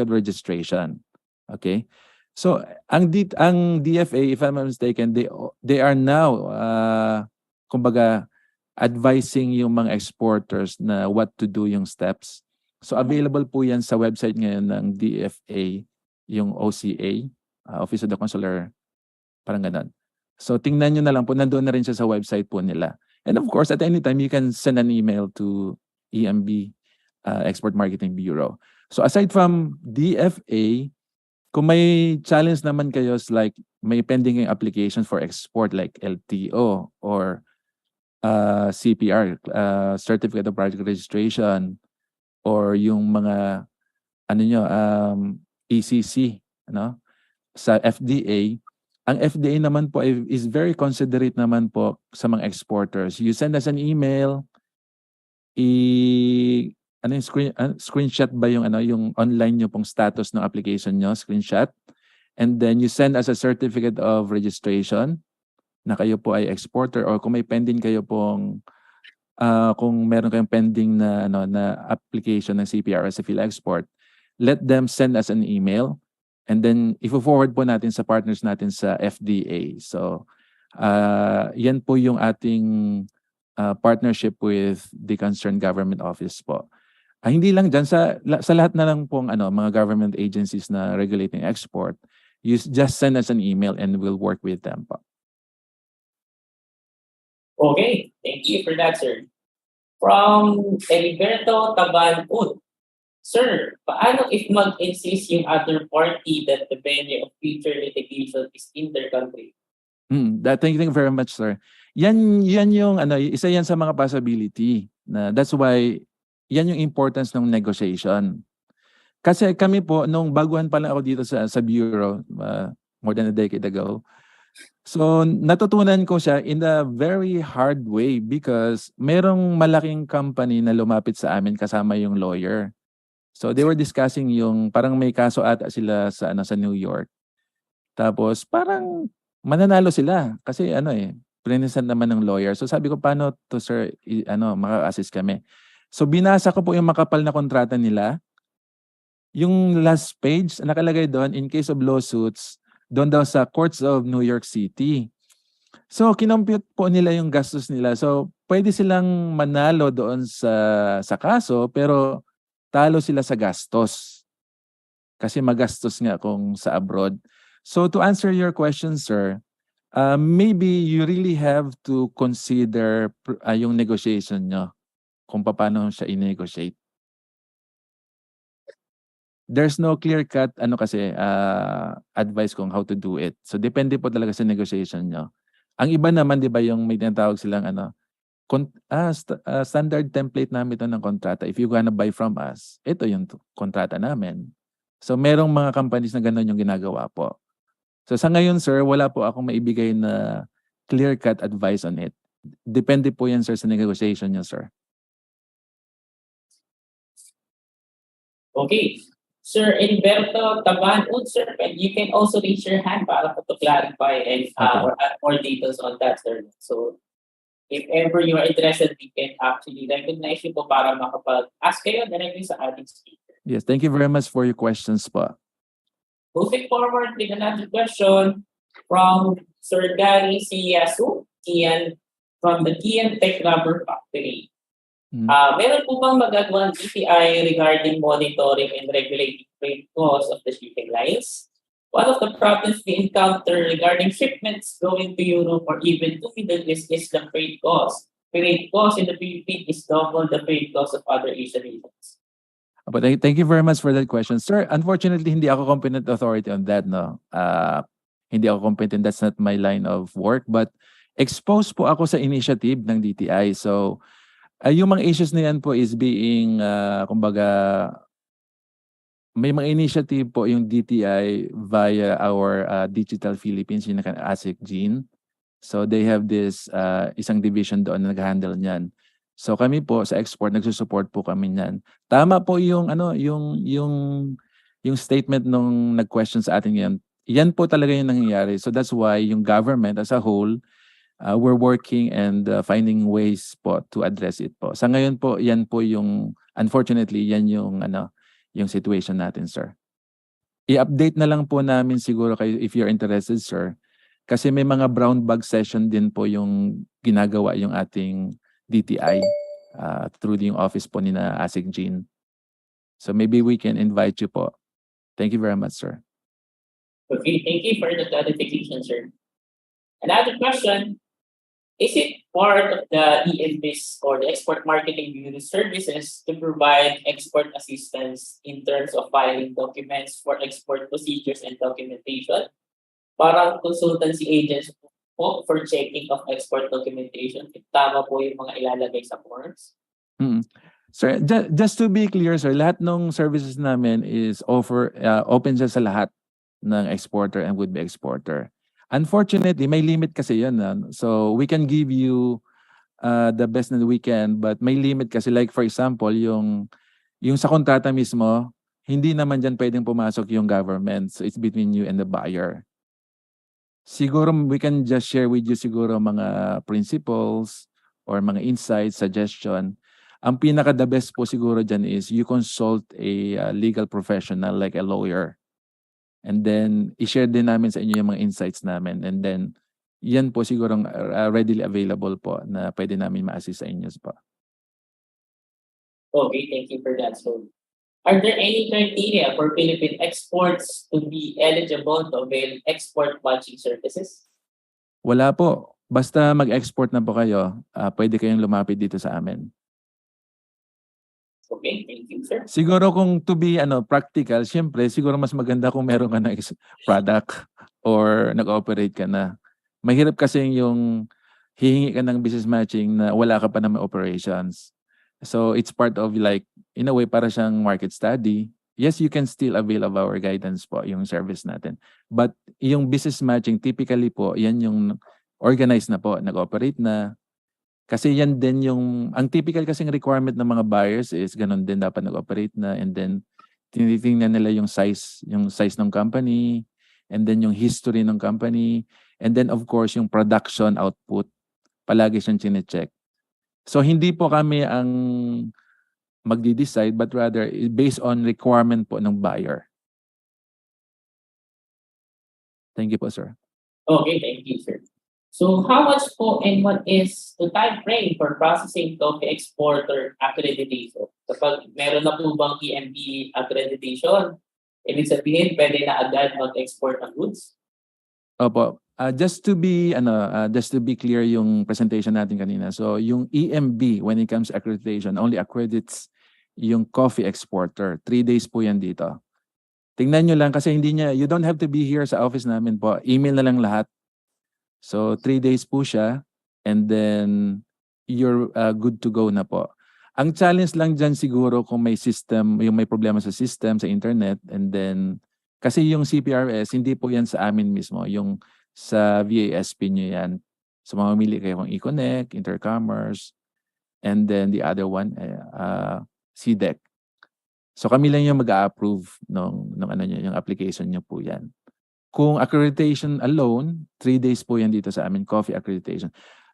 of registration. Okay? So ang DFA, if I'm not mistaken, they are now kumbaga advising yung mga exporters na what to do, yung steps. So available po yan sa website ngayon ng DFA, yung OCA, Office of the Consular, parang ganun. So tingnan nyo na lang po, nandoon na rin siya sa website po nila. And of course, at any time, you can send an email to EMB, Export Marketing Bureau. So aside from DFA, kung may challenge naman kayo, like may pending applications for export like LTO or CPR, Certificate of Project Registration, or yung mga ECC, sa FDA. Ang FDA naman po is very considerate naman po sa mga exporters. You send us an email, screenshot ba yung online nyo pong status ng application nyo, screenshot. And then you send us a certificate of registration na kayo po ay exporter, or kung may pending kayo pong kung meron kayong pending na application ng CPRS sa PhilExport, let them send us an email. And then, i-forward po natin sa partners natin sa FDA. So, yan po yung ating partnership with the concerned government office po. Hindi lang dyan, sa lahat na lang pong mga government agencies na regulating export, you just send us an email and we'll work with them po. Okay, thank you for that, sir. From Heriberto Taban-Ud. Sir, paano if mag-insist yung other party that the venue of future litigation is intercountry? Thank you very much, sir. Yan yung isa yan sa mga possibility. That's why yan yung importance ng negotiation. Kasi kami po, nung baguhan pa lang ako dito sa Bureau, more than a decade ago, so natutunan ko siya in a very hard way because merong malaking company na lumapit sa amin kasama yung lawyer. So they were discussing yung parang may kaso ata sila sa New York. Tapos parang mananalo sila kasi present naman ng lawyer. So sabi ko, paano to sir, maka-assist kami. So binasa ko po yung makapal na kontrata nila. Yung last page, nakalagay doon, in case of lawsuits, doon daw sa courts of New York City. So kinompute po nila yung gastos nila. So pwede silang manalo doon sa kaso, pero talo sila sa gastos. Kasi magastos nga kung sa abroad. So to answer your question, sir, maybe you really have to consider yung negotiation nyo kung paano siya i-negotiate. There's no clear-cut advice kung how to do it. So depende po talaga sa negotiation nyo. Ang iba naman, di ba, yung may tinatawag silang standard template namin ito ng kontrata. If you gonna buy from us, ito yung kontrata namin. So merong mga companies na gano'n yung ginagawa po. So sa ngayon, sir, wala po akong maibigay na clear-cut advice on it. Depende po yan, sir, sa negotiation nyo, sir. Okay. Sir Alberto Taban-Ud, sir, and you can also raise your hand para po to clarify and or add more details on that, sir. So, if ever you are interested, we can actually recognize you po para makapag-ask kayo directly sa ating speaker. Yes, thank you very much for your questions po. Moving forward with another question from Sir Gary Siyasu, Kian, from the Kian Tech Rubber Factory. Meron po bang magagawa ng DTI regarding monitoring and regulating freight costs of the shipping lines? One of the problems we encounter regarding shipments going to Europe or even to Middle East is the freight cost. Freight cost in the Philippines is double the freight cost of other Asian regions. But thank you very much for that question. Sir, unfortunately, hindi ako competent authority on that, no? Hindi ako competent. That's not my line of work. But exposed po ako sa initiative ng DTI. So, yung mga issues na yan po is being, may mga initiative po yung DTI via our Digital Philippines, yung ASIC Gene. So they have this isang division doon na nag-handle niyan. So kami po sa export, nagsusupport po kami niyan. Tama po yung yung statement nung nag-question sa atin yan. Yan po talaga yung nangyayari. So that's why yung government as a whole, we're working and finding ways po to address it po. Sa ngayon po, yan po yung, unfortunately, yan yung yung situation natin, sir. I-update na lang po namin siguro kayo if you're interested, sir. Kasi may mga brown bag session din po yung ginagawa yung ating DTI through yung office po ni na ASIC Gene. So maybe we can invite you po. Thank you very much, sir. Okay, thank you for the clarification, sir. Another question, is it part of the EMBIS or the Export Marketing Bureau services to provide export assistance in terms of filing documents for export procedures and documentation? Parang consultancy agents po for checking of export documentation. Tama po yung mga ilalagay sa forms. Sir, just to be clear, sir, lahat ng services namin is open siya sa lahat ng exporter and would-be exporter. Unfortunately, may limit kasi yan. So we can give you the best that we can, but may limit kasi, like for example, yung sa kontrata mismo, hindi naman dyan pwedeng pumasok yung government. So it's between you and the buyer. Siguro we can just share with you siguro mga principles or mga insights, suggestion. Ang pinaka-the best po siguro dyan is you consult a legal professional like a lawyer. And then, i-share din namin sa inyo yung mga insights namin. And then, yan po siguro readily available po na pwede namin ma-assist sa inyo po. Okay, thank you for that. So, are there any criteria for Philippine Exports to be eligible to avail export matching services? Wala po. Basta mag-export na po kayo, pwede kayong lumapit dito sa amin. Okay, thank you, sir. Siguro kung to be practical, siyempre, siguro mas maganda kung meron ka ng product or nag-operate ka na. Mahirap kasi yung hihingi ka ng business matching na wala ka pa ng operations. So it's part of like, in a way, para siyang market study. Yes, you can still avail of our guidance po, yung service natin. But yung business matching, typically po, yan yung organized na po, nag-operate na. Kasi yan din yung, ang typical kasing requirement ng mga buyers is ganun din, dapat nag-operate na, and then tinitingnan nila yung size ng company, and then yung history ng company, and then of course yung production output, palagi siyang chine-check. So hindi po kami ang magdi-decide, but rather based on requirement po ng buyer. Thank you po, sir. Okay, thank you, sir. So how much po and what is the time frame for processing coffee exporter accreditation? Kapag meron na po bang EMB accreditation, Ibig sabihin, pwede na agad mag-export ng goods? Opo. Just to be clear yung presentation natin kanina. So yung EMB, when it comes to accreditation, only accredits yung coffee exporter. 3 days po yan dito. Tingnan nyo lang kasi you don't have to be here sa office namin po. Email na lang lahat. So 3 days po siya and then you're good to go na po. Ang challenge lang dyan siguro kung may problema sa system, sa internet, and then kasi yung CPRS, hindi po yan sa amin mismo. Yung sa VASP nyo yan. So mamamili kayo kung e-connect, intercommerce, and then the other one, CDEC. So kami lang yung mag-a-approve yung application nyo po yan. Kung accreditation alone, 3 days po yan dito sa amin, coffee accreditation.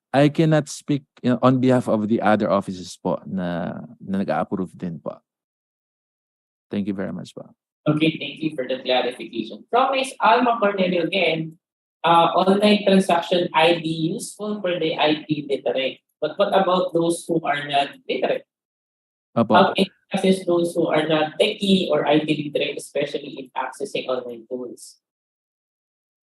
I cannot speak on behalf of the other offices po na nag-a-approve din po. Thank you very much po. Okay, thank you for the clarification. From Ms. Alma Cornelio again, online transaction ID useful for the IT literate. But what about those who are not literate? Opo. How can you assist those who are not techie or IT literate, especially in accessing online tools?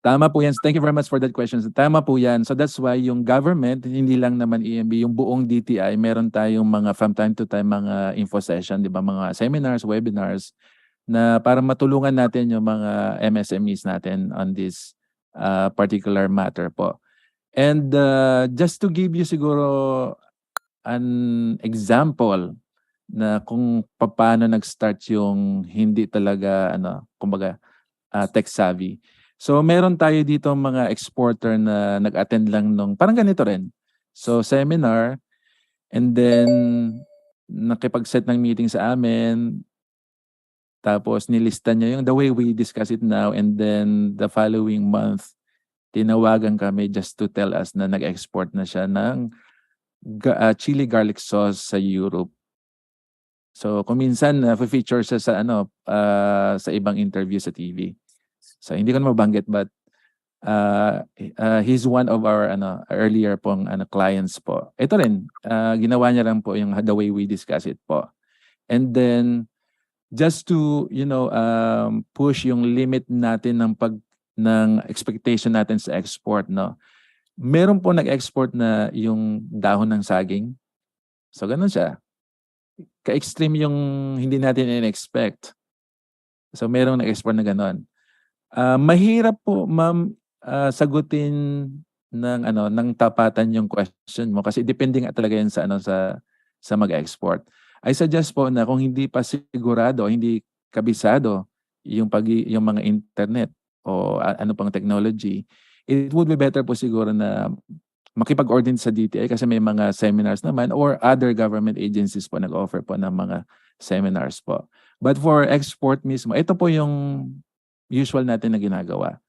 Tama po yan. Thank you very much for that question. Tama po yan. So that's why yung government, hindi lang naman EMB, yung buong DTI, meron tayong from time to time mga info session, di ba? Mga seminars, webinars, na para matulungan natin yung mga MSMEs natin on this particular matter po. And just to give you siguro an example na kung paano nag-start yung hindi talaga, kumbaga, tech savvy. So meron tayo dito mga exporter na nag-attend lang parang ganito rin. So seminar, and then nakipag-set ng meeting sa amin, tapos nilista niya yung the way we discuss it now, and then the following month, tinawagan kami just to tell us na nag-export na siya ng chili garlic sauce sa Europe. So kung minsan feature siya sa ibang interview sa TV. So hindi ko na mabanggit, but he's one of our earlier pong clients po. Ito rin, ginawa niya lang po yung the way we discuss it po. And then just to push yung limit natin ng expectation natin sa export, no. Meron po nag-export na yung dahon ng saging. So ganun siya. Ka-extreme yung hindi natin in-expect. So merong nag-export na ganun. Mahirap po, ma'am, sagutin ng tapatan yung question mo kasi depende nga talaga yan sa mag-export. I suggest po na kung hindi pa sigurado, hindi kabisado yung mga internet o ano pang technology, it would be better po siguro na makipag-ordin sa DTI kasi may mga seminars naman or other government agencies po nag-offer po ng mga seminars po. But for export mismo, ito po yung usual natin na ginagawa.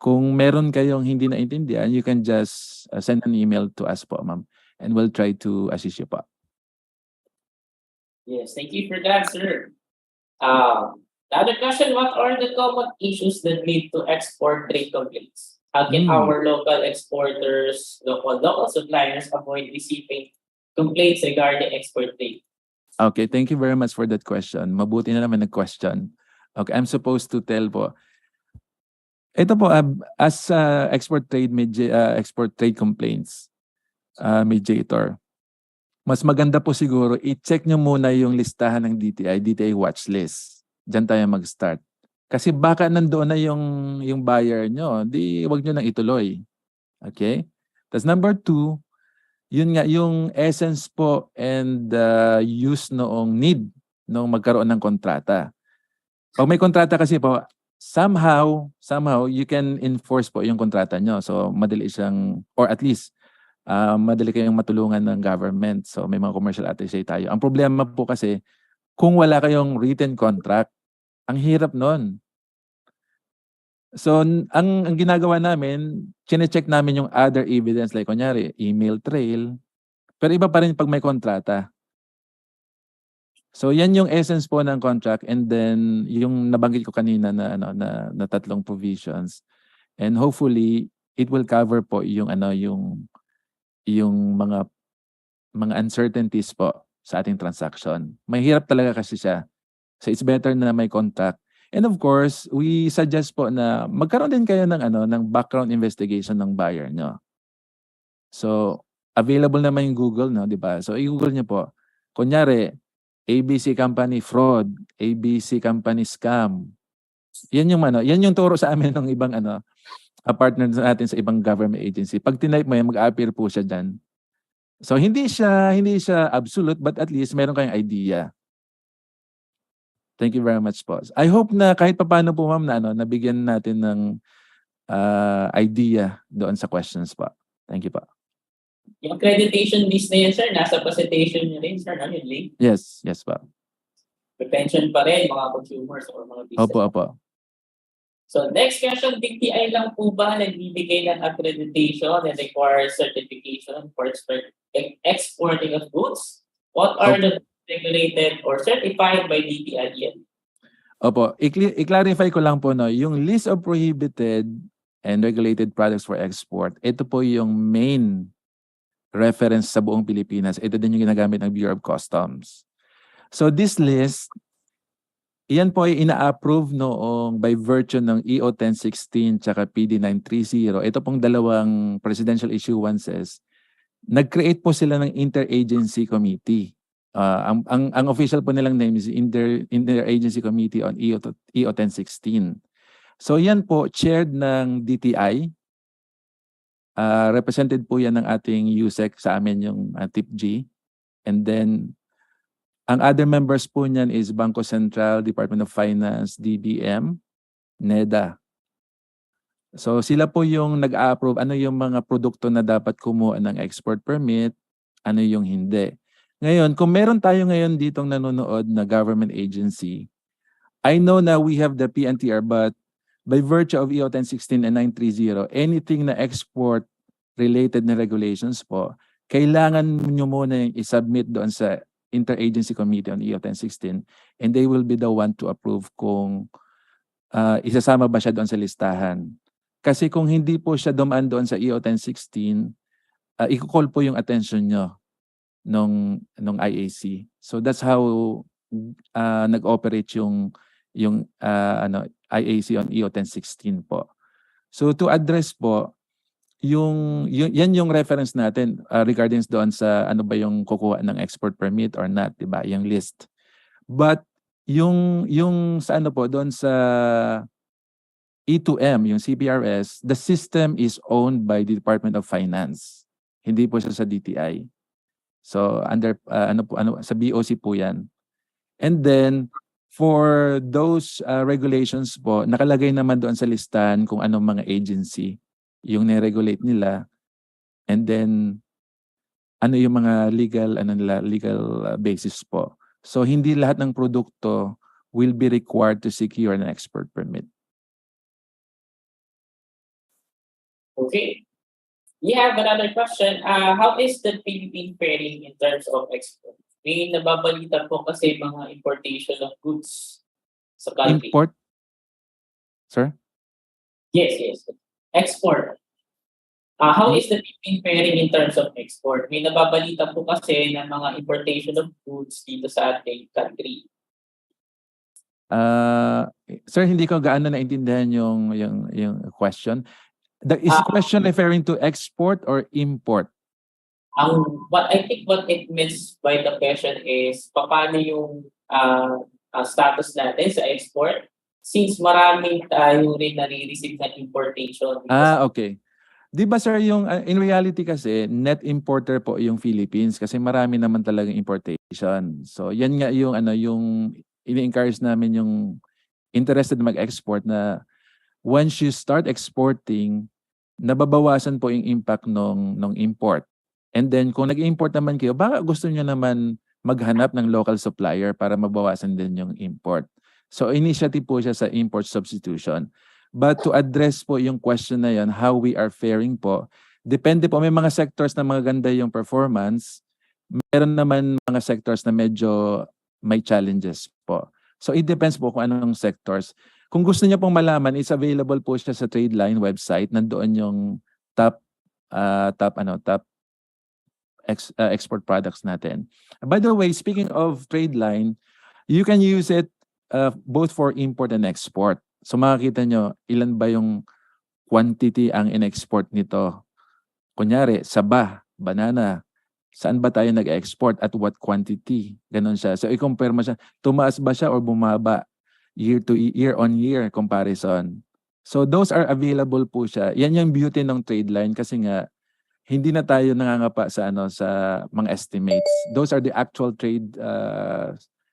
Kung meron kayong hindi naintindihan, you can just send an email to us po, ma'am, and we'll try to assist you po. Yes, thank you for that, sir. The other question, what are the common issues that lead to export trade complaints? How can our local exporters, local suppliers avoid receiving complaints regarding export trade? Okay, thank you very much for that question. Mabuti na naman nag-question. Okay, I'm supposed to tell po. Ito po, as export trade complaints mediator, mas maganda po siguro i-check nyo muna yung listahan ng DTI watch list. Diyan tayo mag-start. Kasi baka nandoon na yung buyer nyo, di wag nyo nang ituloy. Okay? Tapos number 2, yun nga, yung essence po and use noong need noong magkaroon ng kontrata. Pag may kontrata kasi po, somehow you can enforce po yung kontrata nyo. So madali siyang, or at least madali kayong matulungan ng government. So may mga commercial attaché tayo. Ang problema po kasi, kung wala kayong written contract, ang hirap nun. So ang ginagawa namin, chine-check namin yung other evidence like kunyari, email trail. Pero iba pa rin pag may kontrata. So yan yung essence po ng contract, and then yung nabanggit ko kanina na tatlong provisions. And hopefully it will cover po yung mga uncertainties po sa ating transaction. Mahirap talaga kasi siya. So it's better na may contract. And of course, we suggest po na magkaroon din kayo ng background investigation ng buyer nyo. So, available naman yung Google, no, di ba? So, i-Google nyo po. Kunyari, ABC Company fraud, ABC Company scam. Yan yung turo sa amin ng ibang partner natin sa ibang government agency. Pag tinype mo yan, mag-appear po siya dyan. So, hindi siya absolute, but at least meron kayong idea. Thank you very much po. I hope na kahit papaano po ma'am na nabigyan natin ng idea doon sa questions po. Thank you po. Yung accreditation list na yan, sir, nasa presentation nyo rin, sir, yung link. Yes po. Retention pa rin, mga consumers or mga business. Opo. So next question, DTI lang po ba nagbibigay ng accreditation and requires certification for exporting of goods? What are the regulated or certified by DTI yan? Opo, i-clarify ko lang po, no, yung list of prohibited and regulated products for export, ito po yung main reference sa buong Pilipinas. Ito din yung ginagamit ng Bureau of Customs. So this list, iyan po ay ina-approve noong by virtue ng EO 1016 tsaka PD 930. Ito pong dalawang presidential issuances. Nag-create po sila ng interagency committee. Ang official po nilang name is Interagency Committee on EO 1016. So yan po, chaired ng DTI. Represented po yan ng ating USEC sa amin yung TIPG. And then, ang other members po niyan is Bangko Sentral, Department of Finance, DBM, NEDA. So sila po yung nag-a-approve ano yung mga produkto na dapat kumuha ng export permit, ano yung hindi. Ngayon, kung meron tayo ngayon ditong nanonood na government agency, I know na we have the PNTR, but by virtue of EO 1016 and 930, anything na export-related na regulations po, kailangan nyo muna yung isubmit doon sa Interagency Committee on EO 1016 and they will be the one to approve kung isasama ba siya doon sa listahan. Kasi kung hindi po siya dumaan doon sa EO 1016, i-call po yung attention nyo nung IAC. So that's how nag-operate yung IAC on EO 1016 po. So to address po, yan yung reference natin regarding doon sa ano ba yung kukuha ng export permit or not, 'di ba? Yung list. But yung sa ano po doon sa E2M, yung CPRS, the system is owned by the Department of Finance. Hindi po siya sa DTI. So under sa BOC po 'yan. And then for those regulations po, nakalagay naman doon sa listahan kung anong mga agency yung ni-regulate nila. And then ano yung mga legal basis po. So hindi lahat ng produkto will be required to secure an export permit. Okay. We have another question. How is the Philippine faring in terms of export? May nababalita po kasi mga importation of goods sa country. Import? Sir? Yes. Export. How is the Philippine faring in terms of export? May nababalita po kasi ng mga importation of goods dito sa ating country. Sir, hindi ko gaano naintindihan yung question. Is the question referring to export or import? What it means by the question is paano yung status natin sa export since maraming tayo rin nare-receive na importation. Okay. Di ba sir, yung in reality kasi net importer po yung Philippines kasi marami naman talagang importation. So yan nga yung yung ini-encourage namin yung interested mag-export na once you start exporting, nababawasan po yung impact ng import. And then kung nag-import naman kayo, baka gusto niyo naman maghanap ng local supplier para mabawasan din yung import. So initiative po siya sa import substitution. But to address po yung question na yan, how we are faring po, depende po. May mga sectors na maganda yung performance. Meron naman mga sectors na medyo may challenges po. So it depends po kung anong sectors. Kung gusto niyo pong malaman, it's available po siya sa Tradeline website. Nandoon yung top export products natin. By the way, speaking of Tradeline, you can use it both for import and export. So makikita nyo, ilan ba yung quantity ang in-export nito. Kunyari, saba, banana, saan ba tayo nag-export at what quantity? Ganon siya. So i-compare mo siya, tumaas ba siya or bumaba year on year comparison. So those are available po siya. Yan yung beauty ng trade line kasi nga hindi na tayo nangangapa sa mga estimates. Those are the actual trade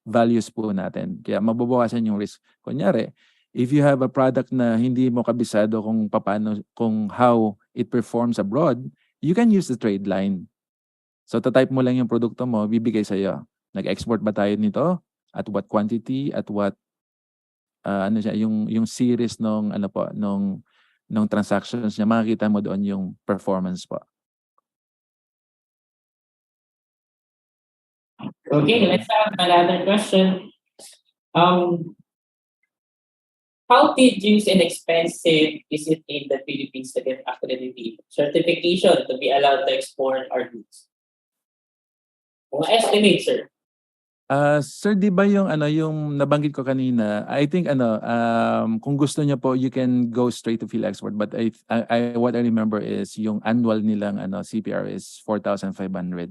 values po natin. Kaya mababawasan yung risk. Kunyari, if you have a product na hindi mo kabisado kung how it performs abroad, you can use the trade line. So tatype mo lang yung produkto mo, bibigay sa iyo. Nag-export ba tayo nito? At what quantity? At what yung series nung transactions niya, makikita mo doon yung performance po. Okay, let's have another question. How did use and expensive is it in the Philippines to get accredited certification to be allowed to export our goods? Mga estimate, sir. Sir, di ba yung nabanggit ko kanina, I think kung gusto niyo po, you can go straight to Philippine Export, but what I remember is yung annual nilang CPRS 4,500.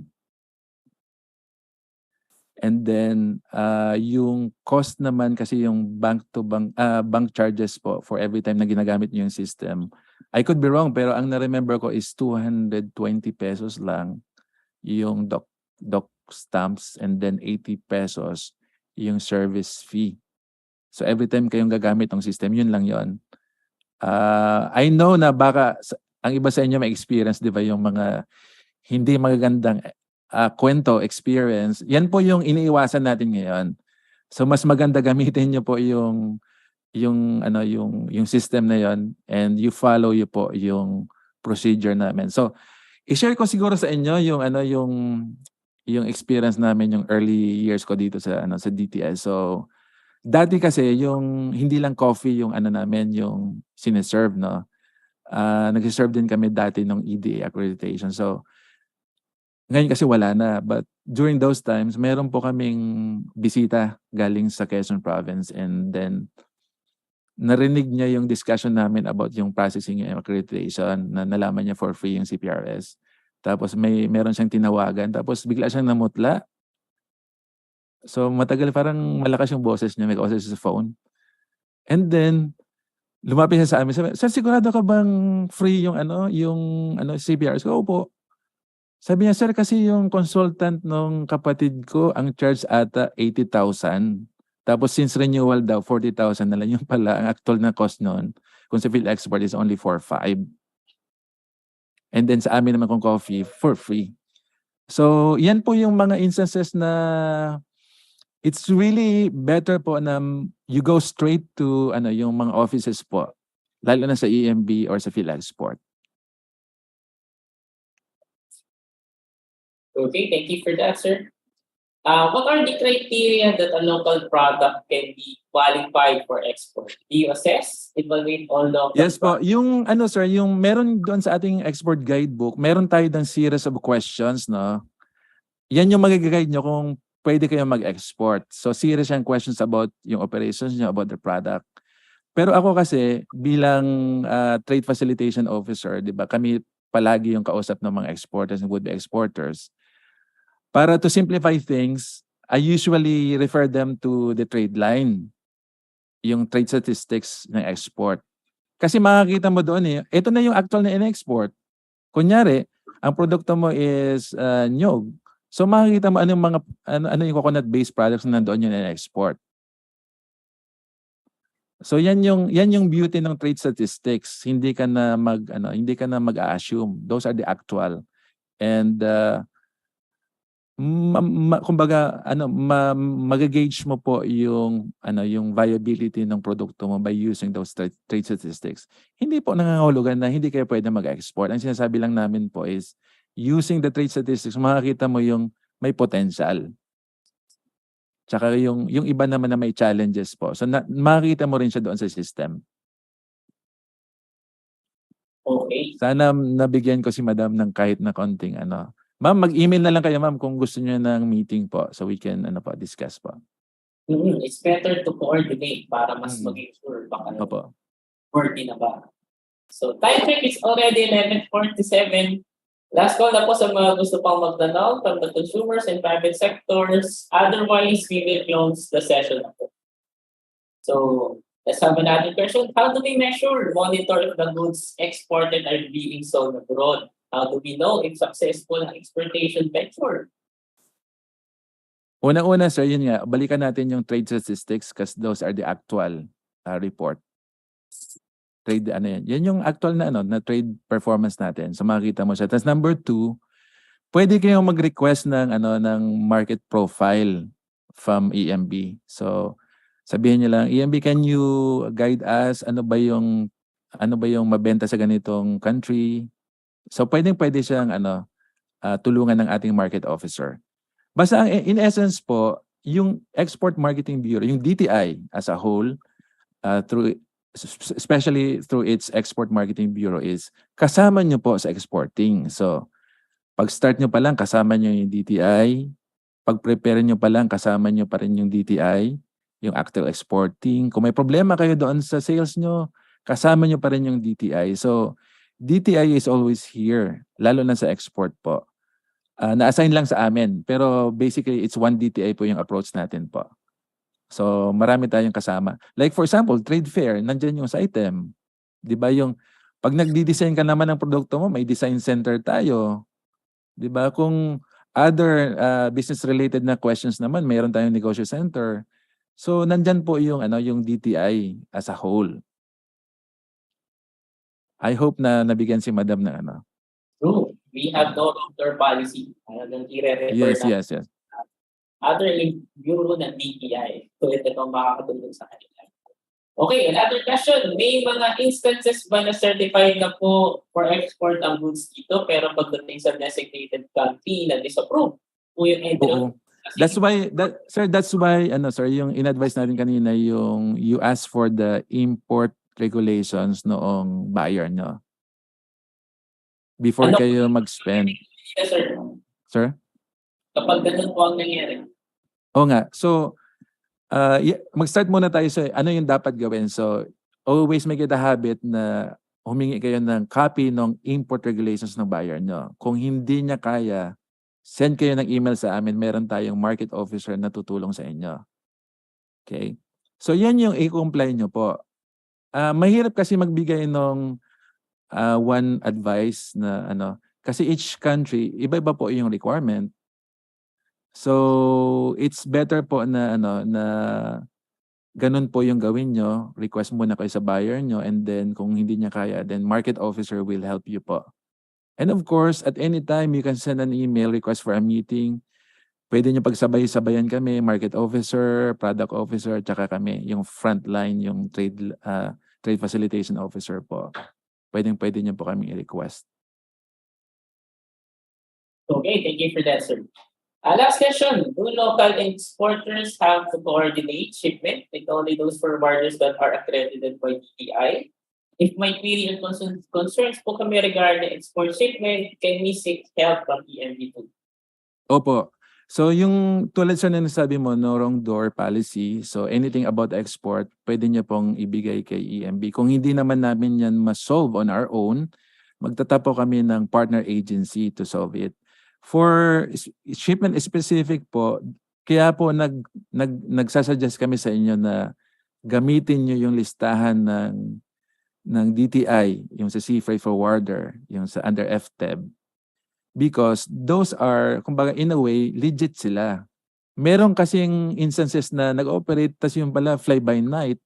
And then yung cost naman kasi yung bank charges po for every time na ginagamit niyo yung system. I could be wrong pero ang na-remember ko is 220 pesos lang yung doc stamps and then 80 pesos yung service fee. So every time kayong gagamit ng system, yun lang yon. I know na baka ang iba sa inyo may experience, di ba, yung mga hindi magagandang kwento, experience, yan po yung iniiwasan natin ngayon. So mas maganda gamitin niyo po yung system na yon and you follow po yung procedure namin. So i-share ko siguro sa inyo yung experience namin yung early years ko dito sa DTI. So dati kasi yung hindi lang coffee yung namin yung sineserve, no. Nag-serve din kami dati ng EDA accreditation. So ngayon kasi wala na. But during those times, meron po kaming bisita galing sa Quezon Province and then narinig niya yung discussion namin about yung processing and accreditation na nalaman niya for free yung CPRS. Tapos meron siyang tinawagan. Tapos bigla siyang namutla. So matagal, parang malakas yung boses niya. May boses sa phone. And then, lumapit siya sa amin. Sabi, sir, sigurado ka bang free yung CPRS ko? Opo. Sabi niya, sir, kasi yung consultant nung kapatid ko, ang charge ata 80,000. Tapos since renewal daw, 40,000 na lang yung pala. Ang actual na cost noon, kung sa Philippine Export is only 4,500. And then sa amin naman kung coffee, for free. So yan po yung mga instances na it's really better po na you go straight to yung mga offices po. Lalo na sa EMB or sa Philippine Export. Okay, thank you for that, sir. What are the criteria that a local product can be qualified for export? Do you assess, evaluate all local Yes po. Yung sir, yung meron doon sa ating export guidebook, meron tayo ng series of questions, no? Yan yung mag-guide nyo kung pwede kayong mag-export. So series yung questions about yung operations nyo, about the product. Pero ako kasi bilang trade facilitation officer, 'di ba? Kami palagi yung kausap ng mga exporters and would-be exporters. Para to simplify things, I usually refer them to the trade line, yung trade statistics ng export. Kasi makakita mo doon ito na yung actual na in-export. Kunyari, ang produkto mo is nyog. So makikita mo ano yung coconut-based products na nandoon yung in-export. So yan yung beauty ng trade statistics. Hindi ka na mag-assume. Those are the actual. And kumbaga mag-gauge mo po yung viability ng produkto mo by using those trade statistics. Hindi po nangangahulugan na hindi kayo pwede mag-export. Ang sinasabi lang namin po is using the trade statistics, makakita mo yung may potential. Tsaka yung iba naman na may challenges po. So makikita mo rin siya doon sa system. Okay. Sana nabigyan ko si Madam ng kahit na konting Ma'am, mag-email na lang kayo, ma'am, kung gusto niyo ng meeting po so we can discuss po. It's better to coordinate para mas Mm. maging sure baka Opo. worthy na ba. So time check is already 11:47. Last call na po sa mga gusto pang magtanong from the consumers and private sectors. Otherwise, we will close the session na po. So let's have another question. How do we measure, monitor if the goods exported are being sold abroad? How do we know if successful ang exportation venture? Una-una, sir, yun nga, balikan natin yung trade statistics because those are the actual report. Trade, ano yan? Yan yung actual na, na trade performance natin. So makikita mo siya. Tapos number 2, pwede kayong mag-request ng market profile from EMB. So sabihin niyo lang, EMB, can you guide us? Ano ba yung mabenta sa ganitong country? So pwede siyang tulungan ng ating market officer. Basta in essence po, yung Export Marketing Bureau, yung DTI as a whole, especially through its Export Marketing Bureau is kasama nyo po sa exporting. So, pag start nyo pa lang, kasama nyo yung DTI. Pag prepare nyo pa lang, kasama nyo pa rin yung DTI, yung actual exporting. Kung may problema kayo doon sa sales nyo, kasama nyo pa rin yung DTI. So, DTI is always here, lalo na sa export po. Na-assign lang sa amin. Pero basically, it's one DTI po yung approach natin po. So, marami tayong kasama. Like for example, trade fair, nandyan yung sa item. Di ba yung, pag nagdi-design ka naman ng produkto mo, may design center tayo. Di ba? Kung other business-related na questions naman, mayroon tayong negosyo center. So, nandyan po yung DTI as a whole. I hope na nabigyan si Madam ng True. We have no long-term policy. Talagang i-refer Yes. other bureau ng DTI. So ito ang makakatulong sa kanila. Okay, another question. May mga instances ba na certified na po for export ang goods dito pero pagdating sa designated country na disapprove po yung entry? Oo. That's why yung in-advise natin kanina yung you ask for the import regulations noong buyer nyo. Before kayo mag-spend. Yes, sir. Sir? Kapag ganun po ang nangyari. Oo nga. So, mag-start muna tayo sa ano yung dapat gawin. So, always make it a habit na humingi kayo ng copy ng import regulations ng buyer nyo. Kung hindi niya kaya, send kayo ng email sa amin. Meron tayong market officer na tutulong sa inyo. Okay? So, yan yung i-comply nyo po. Mahirap kasi magbigay ng one advice na kasi each country, iba-iba po yung requirement. So, it's better po na ganun po yung gawin nyo. Request muna kayo sa buyer nyo and then kung hindi niya kaya, then market officer will help you po. And of course, at any time, you can send an email request for a meeting. Pwede nyo pagsabay-sabayan kami, market officer, product officer, tsaka kami, yung frontline, yung trade facilitation officer po. Pwede nyo po kami i-request. Okay, thank you for that, sir. Last question. Do local exporters have to coordinate shipment with only those forwarders that are accredited by DTI? If may query or concerns po kami regarding export shipment, can we seek help from EMB too? Opo. So yung tulad sa nasabi mo, no wrong door policy. So anything about export, pwede niyo pong ibigay kay EMB. Kung hindi naman namin yan ma-solve on our own, magtatapo kami ng partner agency to solve it. For shipment specific po, kaya po nagsasuggest kami sa inyo na gamitin niyo yung listahan ng DTI, yung sa Sea Freight Forwarder, yung sa under FTEB. Because those are, kumbaga in a way, legit sila. Meron kasing instances na nag-operate tas yung pala fly by night.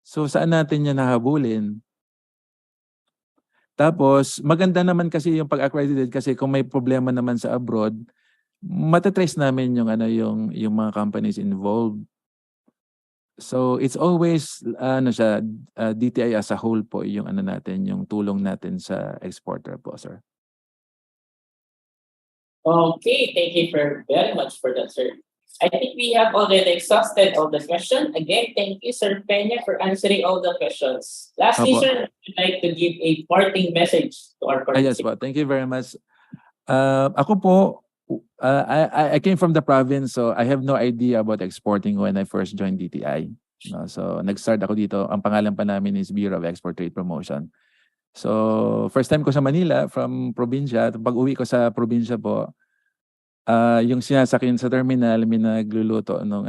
So saan natin yan nahabulin? Tapos maganda naman kasi yung pag-accredited kasi kung may problema naman sa abroad, matatrace namin yung mga companies involved. So it's always DTI as a whole po yung natin, yung tulong natin sa exporter po, sir. Okay, thank you very much for that, sir. I think we have already exhausted all the questions. Again, thank you, Sir Peña, for answering all the questions. Lastly, Opo. sir, would you like to give a parting message to our Yes participants? po, thank you very much. Ako po, I came from the province, so I have no idea about exporting when I first joined DTI. No, so nag-start ako dito. Ang pangalan pa namin is Bureau of Export Trade Promotion. So first time ko sa Manila from probinsya. Pag uwi ko sa probinsya po, yung sinasakyan sa terminal, may nagluluto nung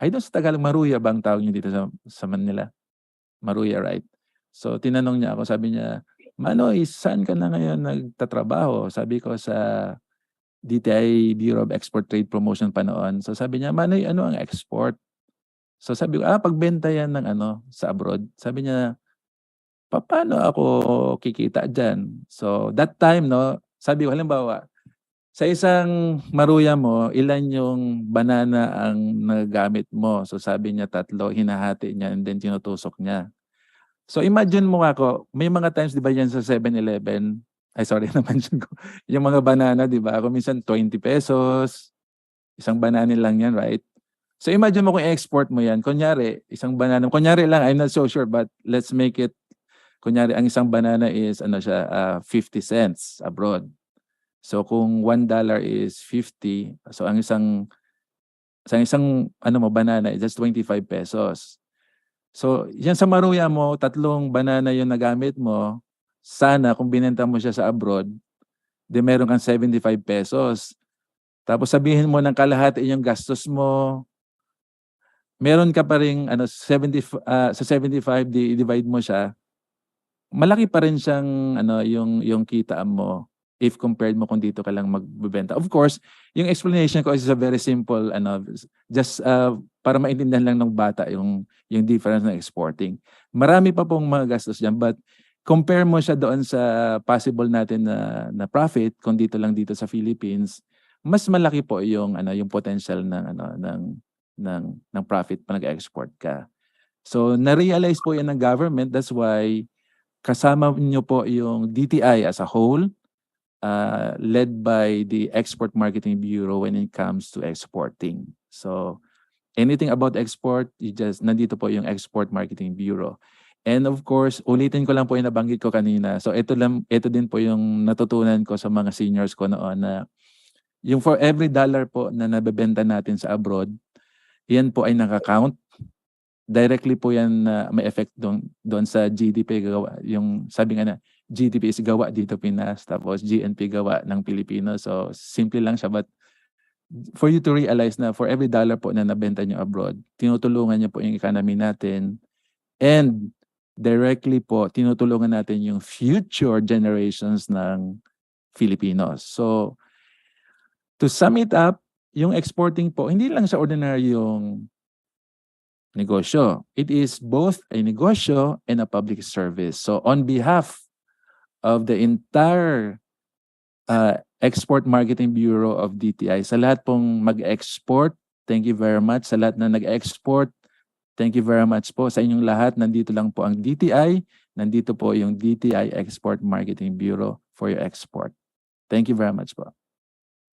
I don't sa Tagalog, maruya ba ang tawag niyo dito sa Manila? Maruya, right? So tinanong niya ako, sabi niya, Manoy, saan ka na ngayon nagtatrabaho? Sabi ko sa DTI Bureau of Export Trade Promotion pa noon. So sabi niya, Manoy, ano ang export? So sabi ko, pagbenta yan ng sa abroad. Sabi niya, paano ako kikita dyan? So that time, no, sabi ko, halimbawa, sa isang maruya mo, ilan yung banana ang nagagamit mo? So sabi niya 3, hinahati niya and then tinutusok niya. So imagine mo ako, may mga times 'di ba yan sa 7-Eleven, ay sorry na-mention ko, yung mga banana 'di ba? Kung minsan 20 pesos, isang banana lang yan, right? So imagine mo kung i-export mo yan, kunyari, isang banana, kunyari lang, I'm not so sure but let's make it, kunyari ang isang banana is 50 cents abroad. So kung $1 is 50, so ang isang banana is just 25 pesos. So yan sa maruya mo, 3 banana yung nagamit mo, sana kung binenta mo siya sa abroad, di meron kang 75 pesos. Tapos sabihin mo ng kalahati yung gastos mo, meron ka pa ring sa 75 divide mo siya, malaki pa rin siyang yung kita mo if compared mo kung dito ka lang magbebenta. Of course, yung explanation ko is a very simple just para maintindihan lang ng bata yung difference ng exporting. Marami pa pong mga gastos diyan, but compare mo siya doon sa possible natin na profit kung dito sa Philippines, mas malaki po yung potential ng profit pa nag-export ka. So na-realize po yan ng government, that's why kasama niyo po yung DTI as a whole, led by the Export Marketing Bureau when it comes to exporting. So anything about export, nandito po yung Export Marketing Bureau. And of course, ulitin ko lang po yung nabanggit ko kanina. So ito din po yung natutunan ko sa mga seniors ko noon, na yung for every dollar po na nabebenta natin sa abroad, yan po ay naka-count. Directly po yan may effect doon sa GDP gawa. Yung sabi nga na, GDP is gawa dito Pinas, tapos GNP gawa ng Pilipino. So simple lang siya, but for you to realize na for every dollar po na nabenta nyo abroad, tinutulungan nyo po yung economy natin, and directly po tinutulungan natin yung future generations ng Filipinos. So to sum it up, yung exporting po, hindi lang sa ordinaryong negosyo. It is both a negosyo and a public service. So on behalf of the entire Export Marketing Bureau of DTI, sa lahat pong mag-export, thank you very much. Sa lahat na nag-export, thank you very much po. Sa inyong lahat, nandito lang po ang DTI, nandito po yung DTI-Export Marketing Bureau for your export. Thank you very much po.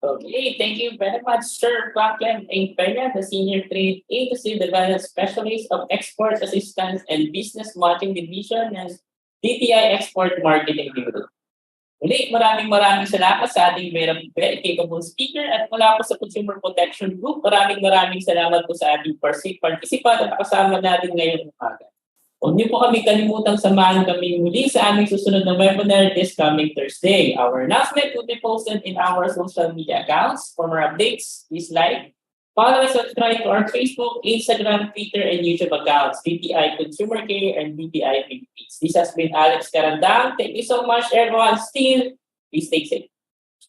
Okay, thank you very much, Sir Franklin A. Peña, the Senior Trade A to Z Development Specialist of Export Assistance and Business Matching Division ng DTI-Export Marketing Bureau. Ulit, maraming salamat sa ating very capable speaker, at mula po sa Consumer Protection Group, maraming salamat po sa ating participant at kasama natin ngayon umaga. Huwag niyo po kami kalimutang samahan kami muli sa aming susunod na webinar this coming Thursday. Our announcement will be posted in our social media accounts. For more updates, please like, follow and subscribe to our Facebook, Instagram, Twitter, and YouTube accounts, DTI Consumer Care and DTI Philippines. This has been Alex Carandang. Thank you so much, everyone. Still, please stay safe.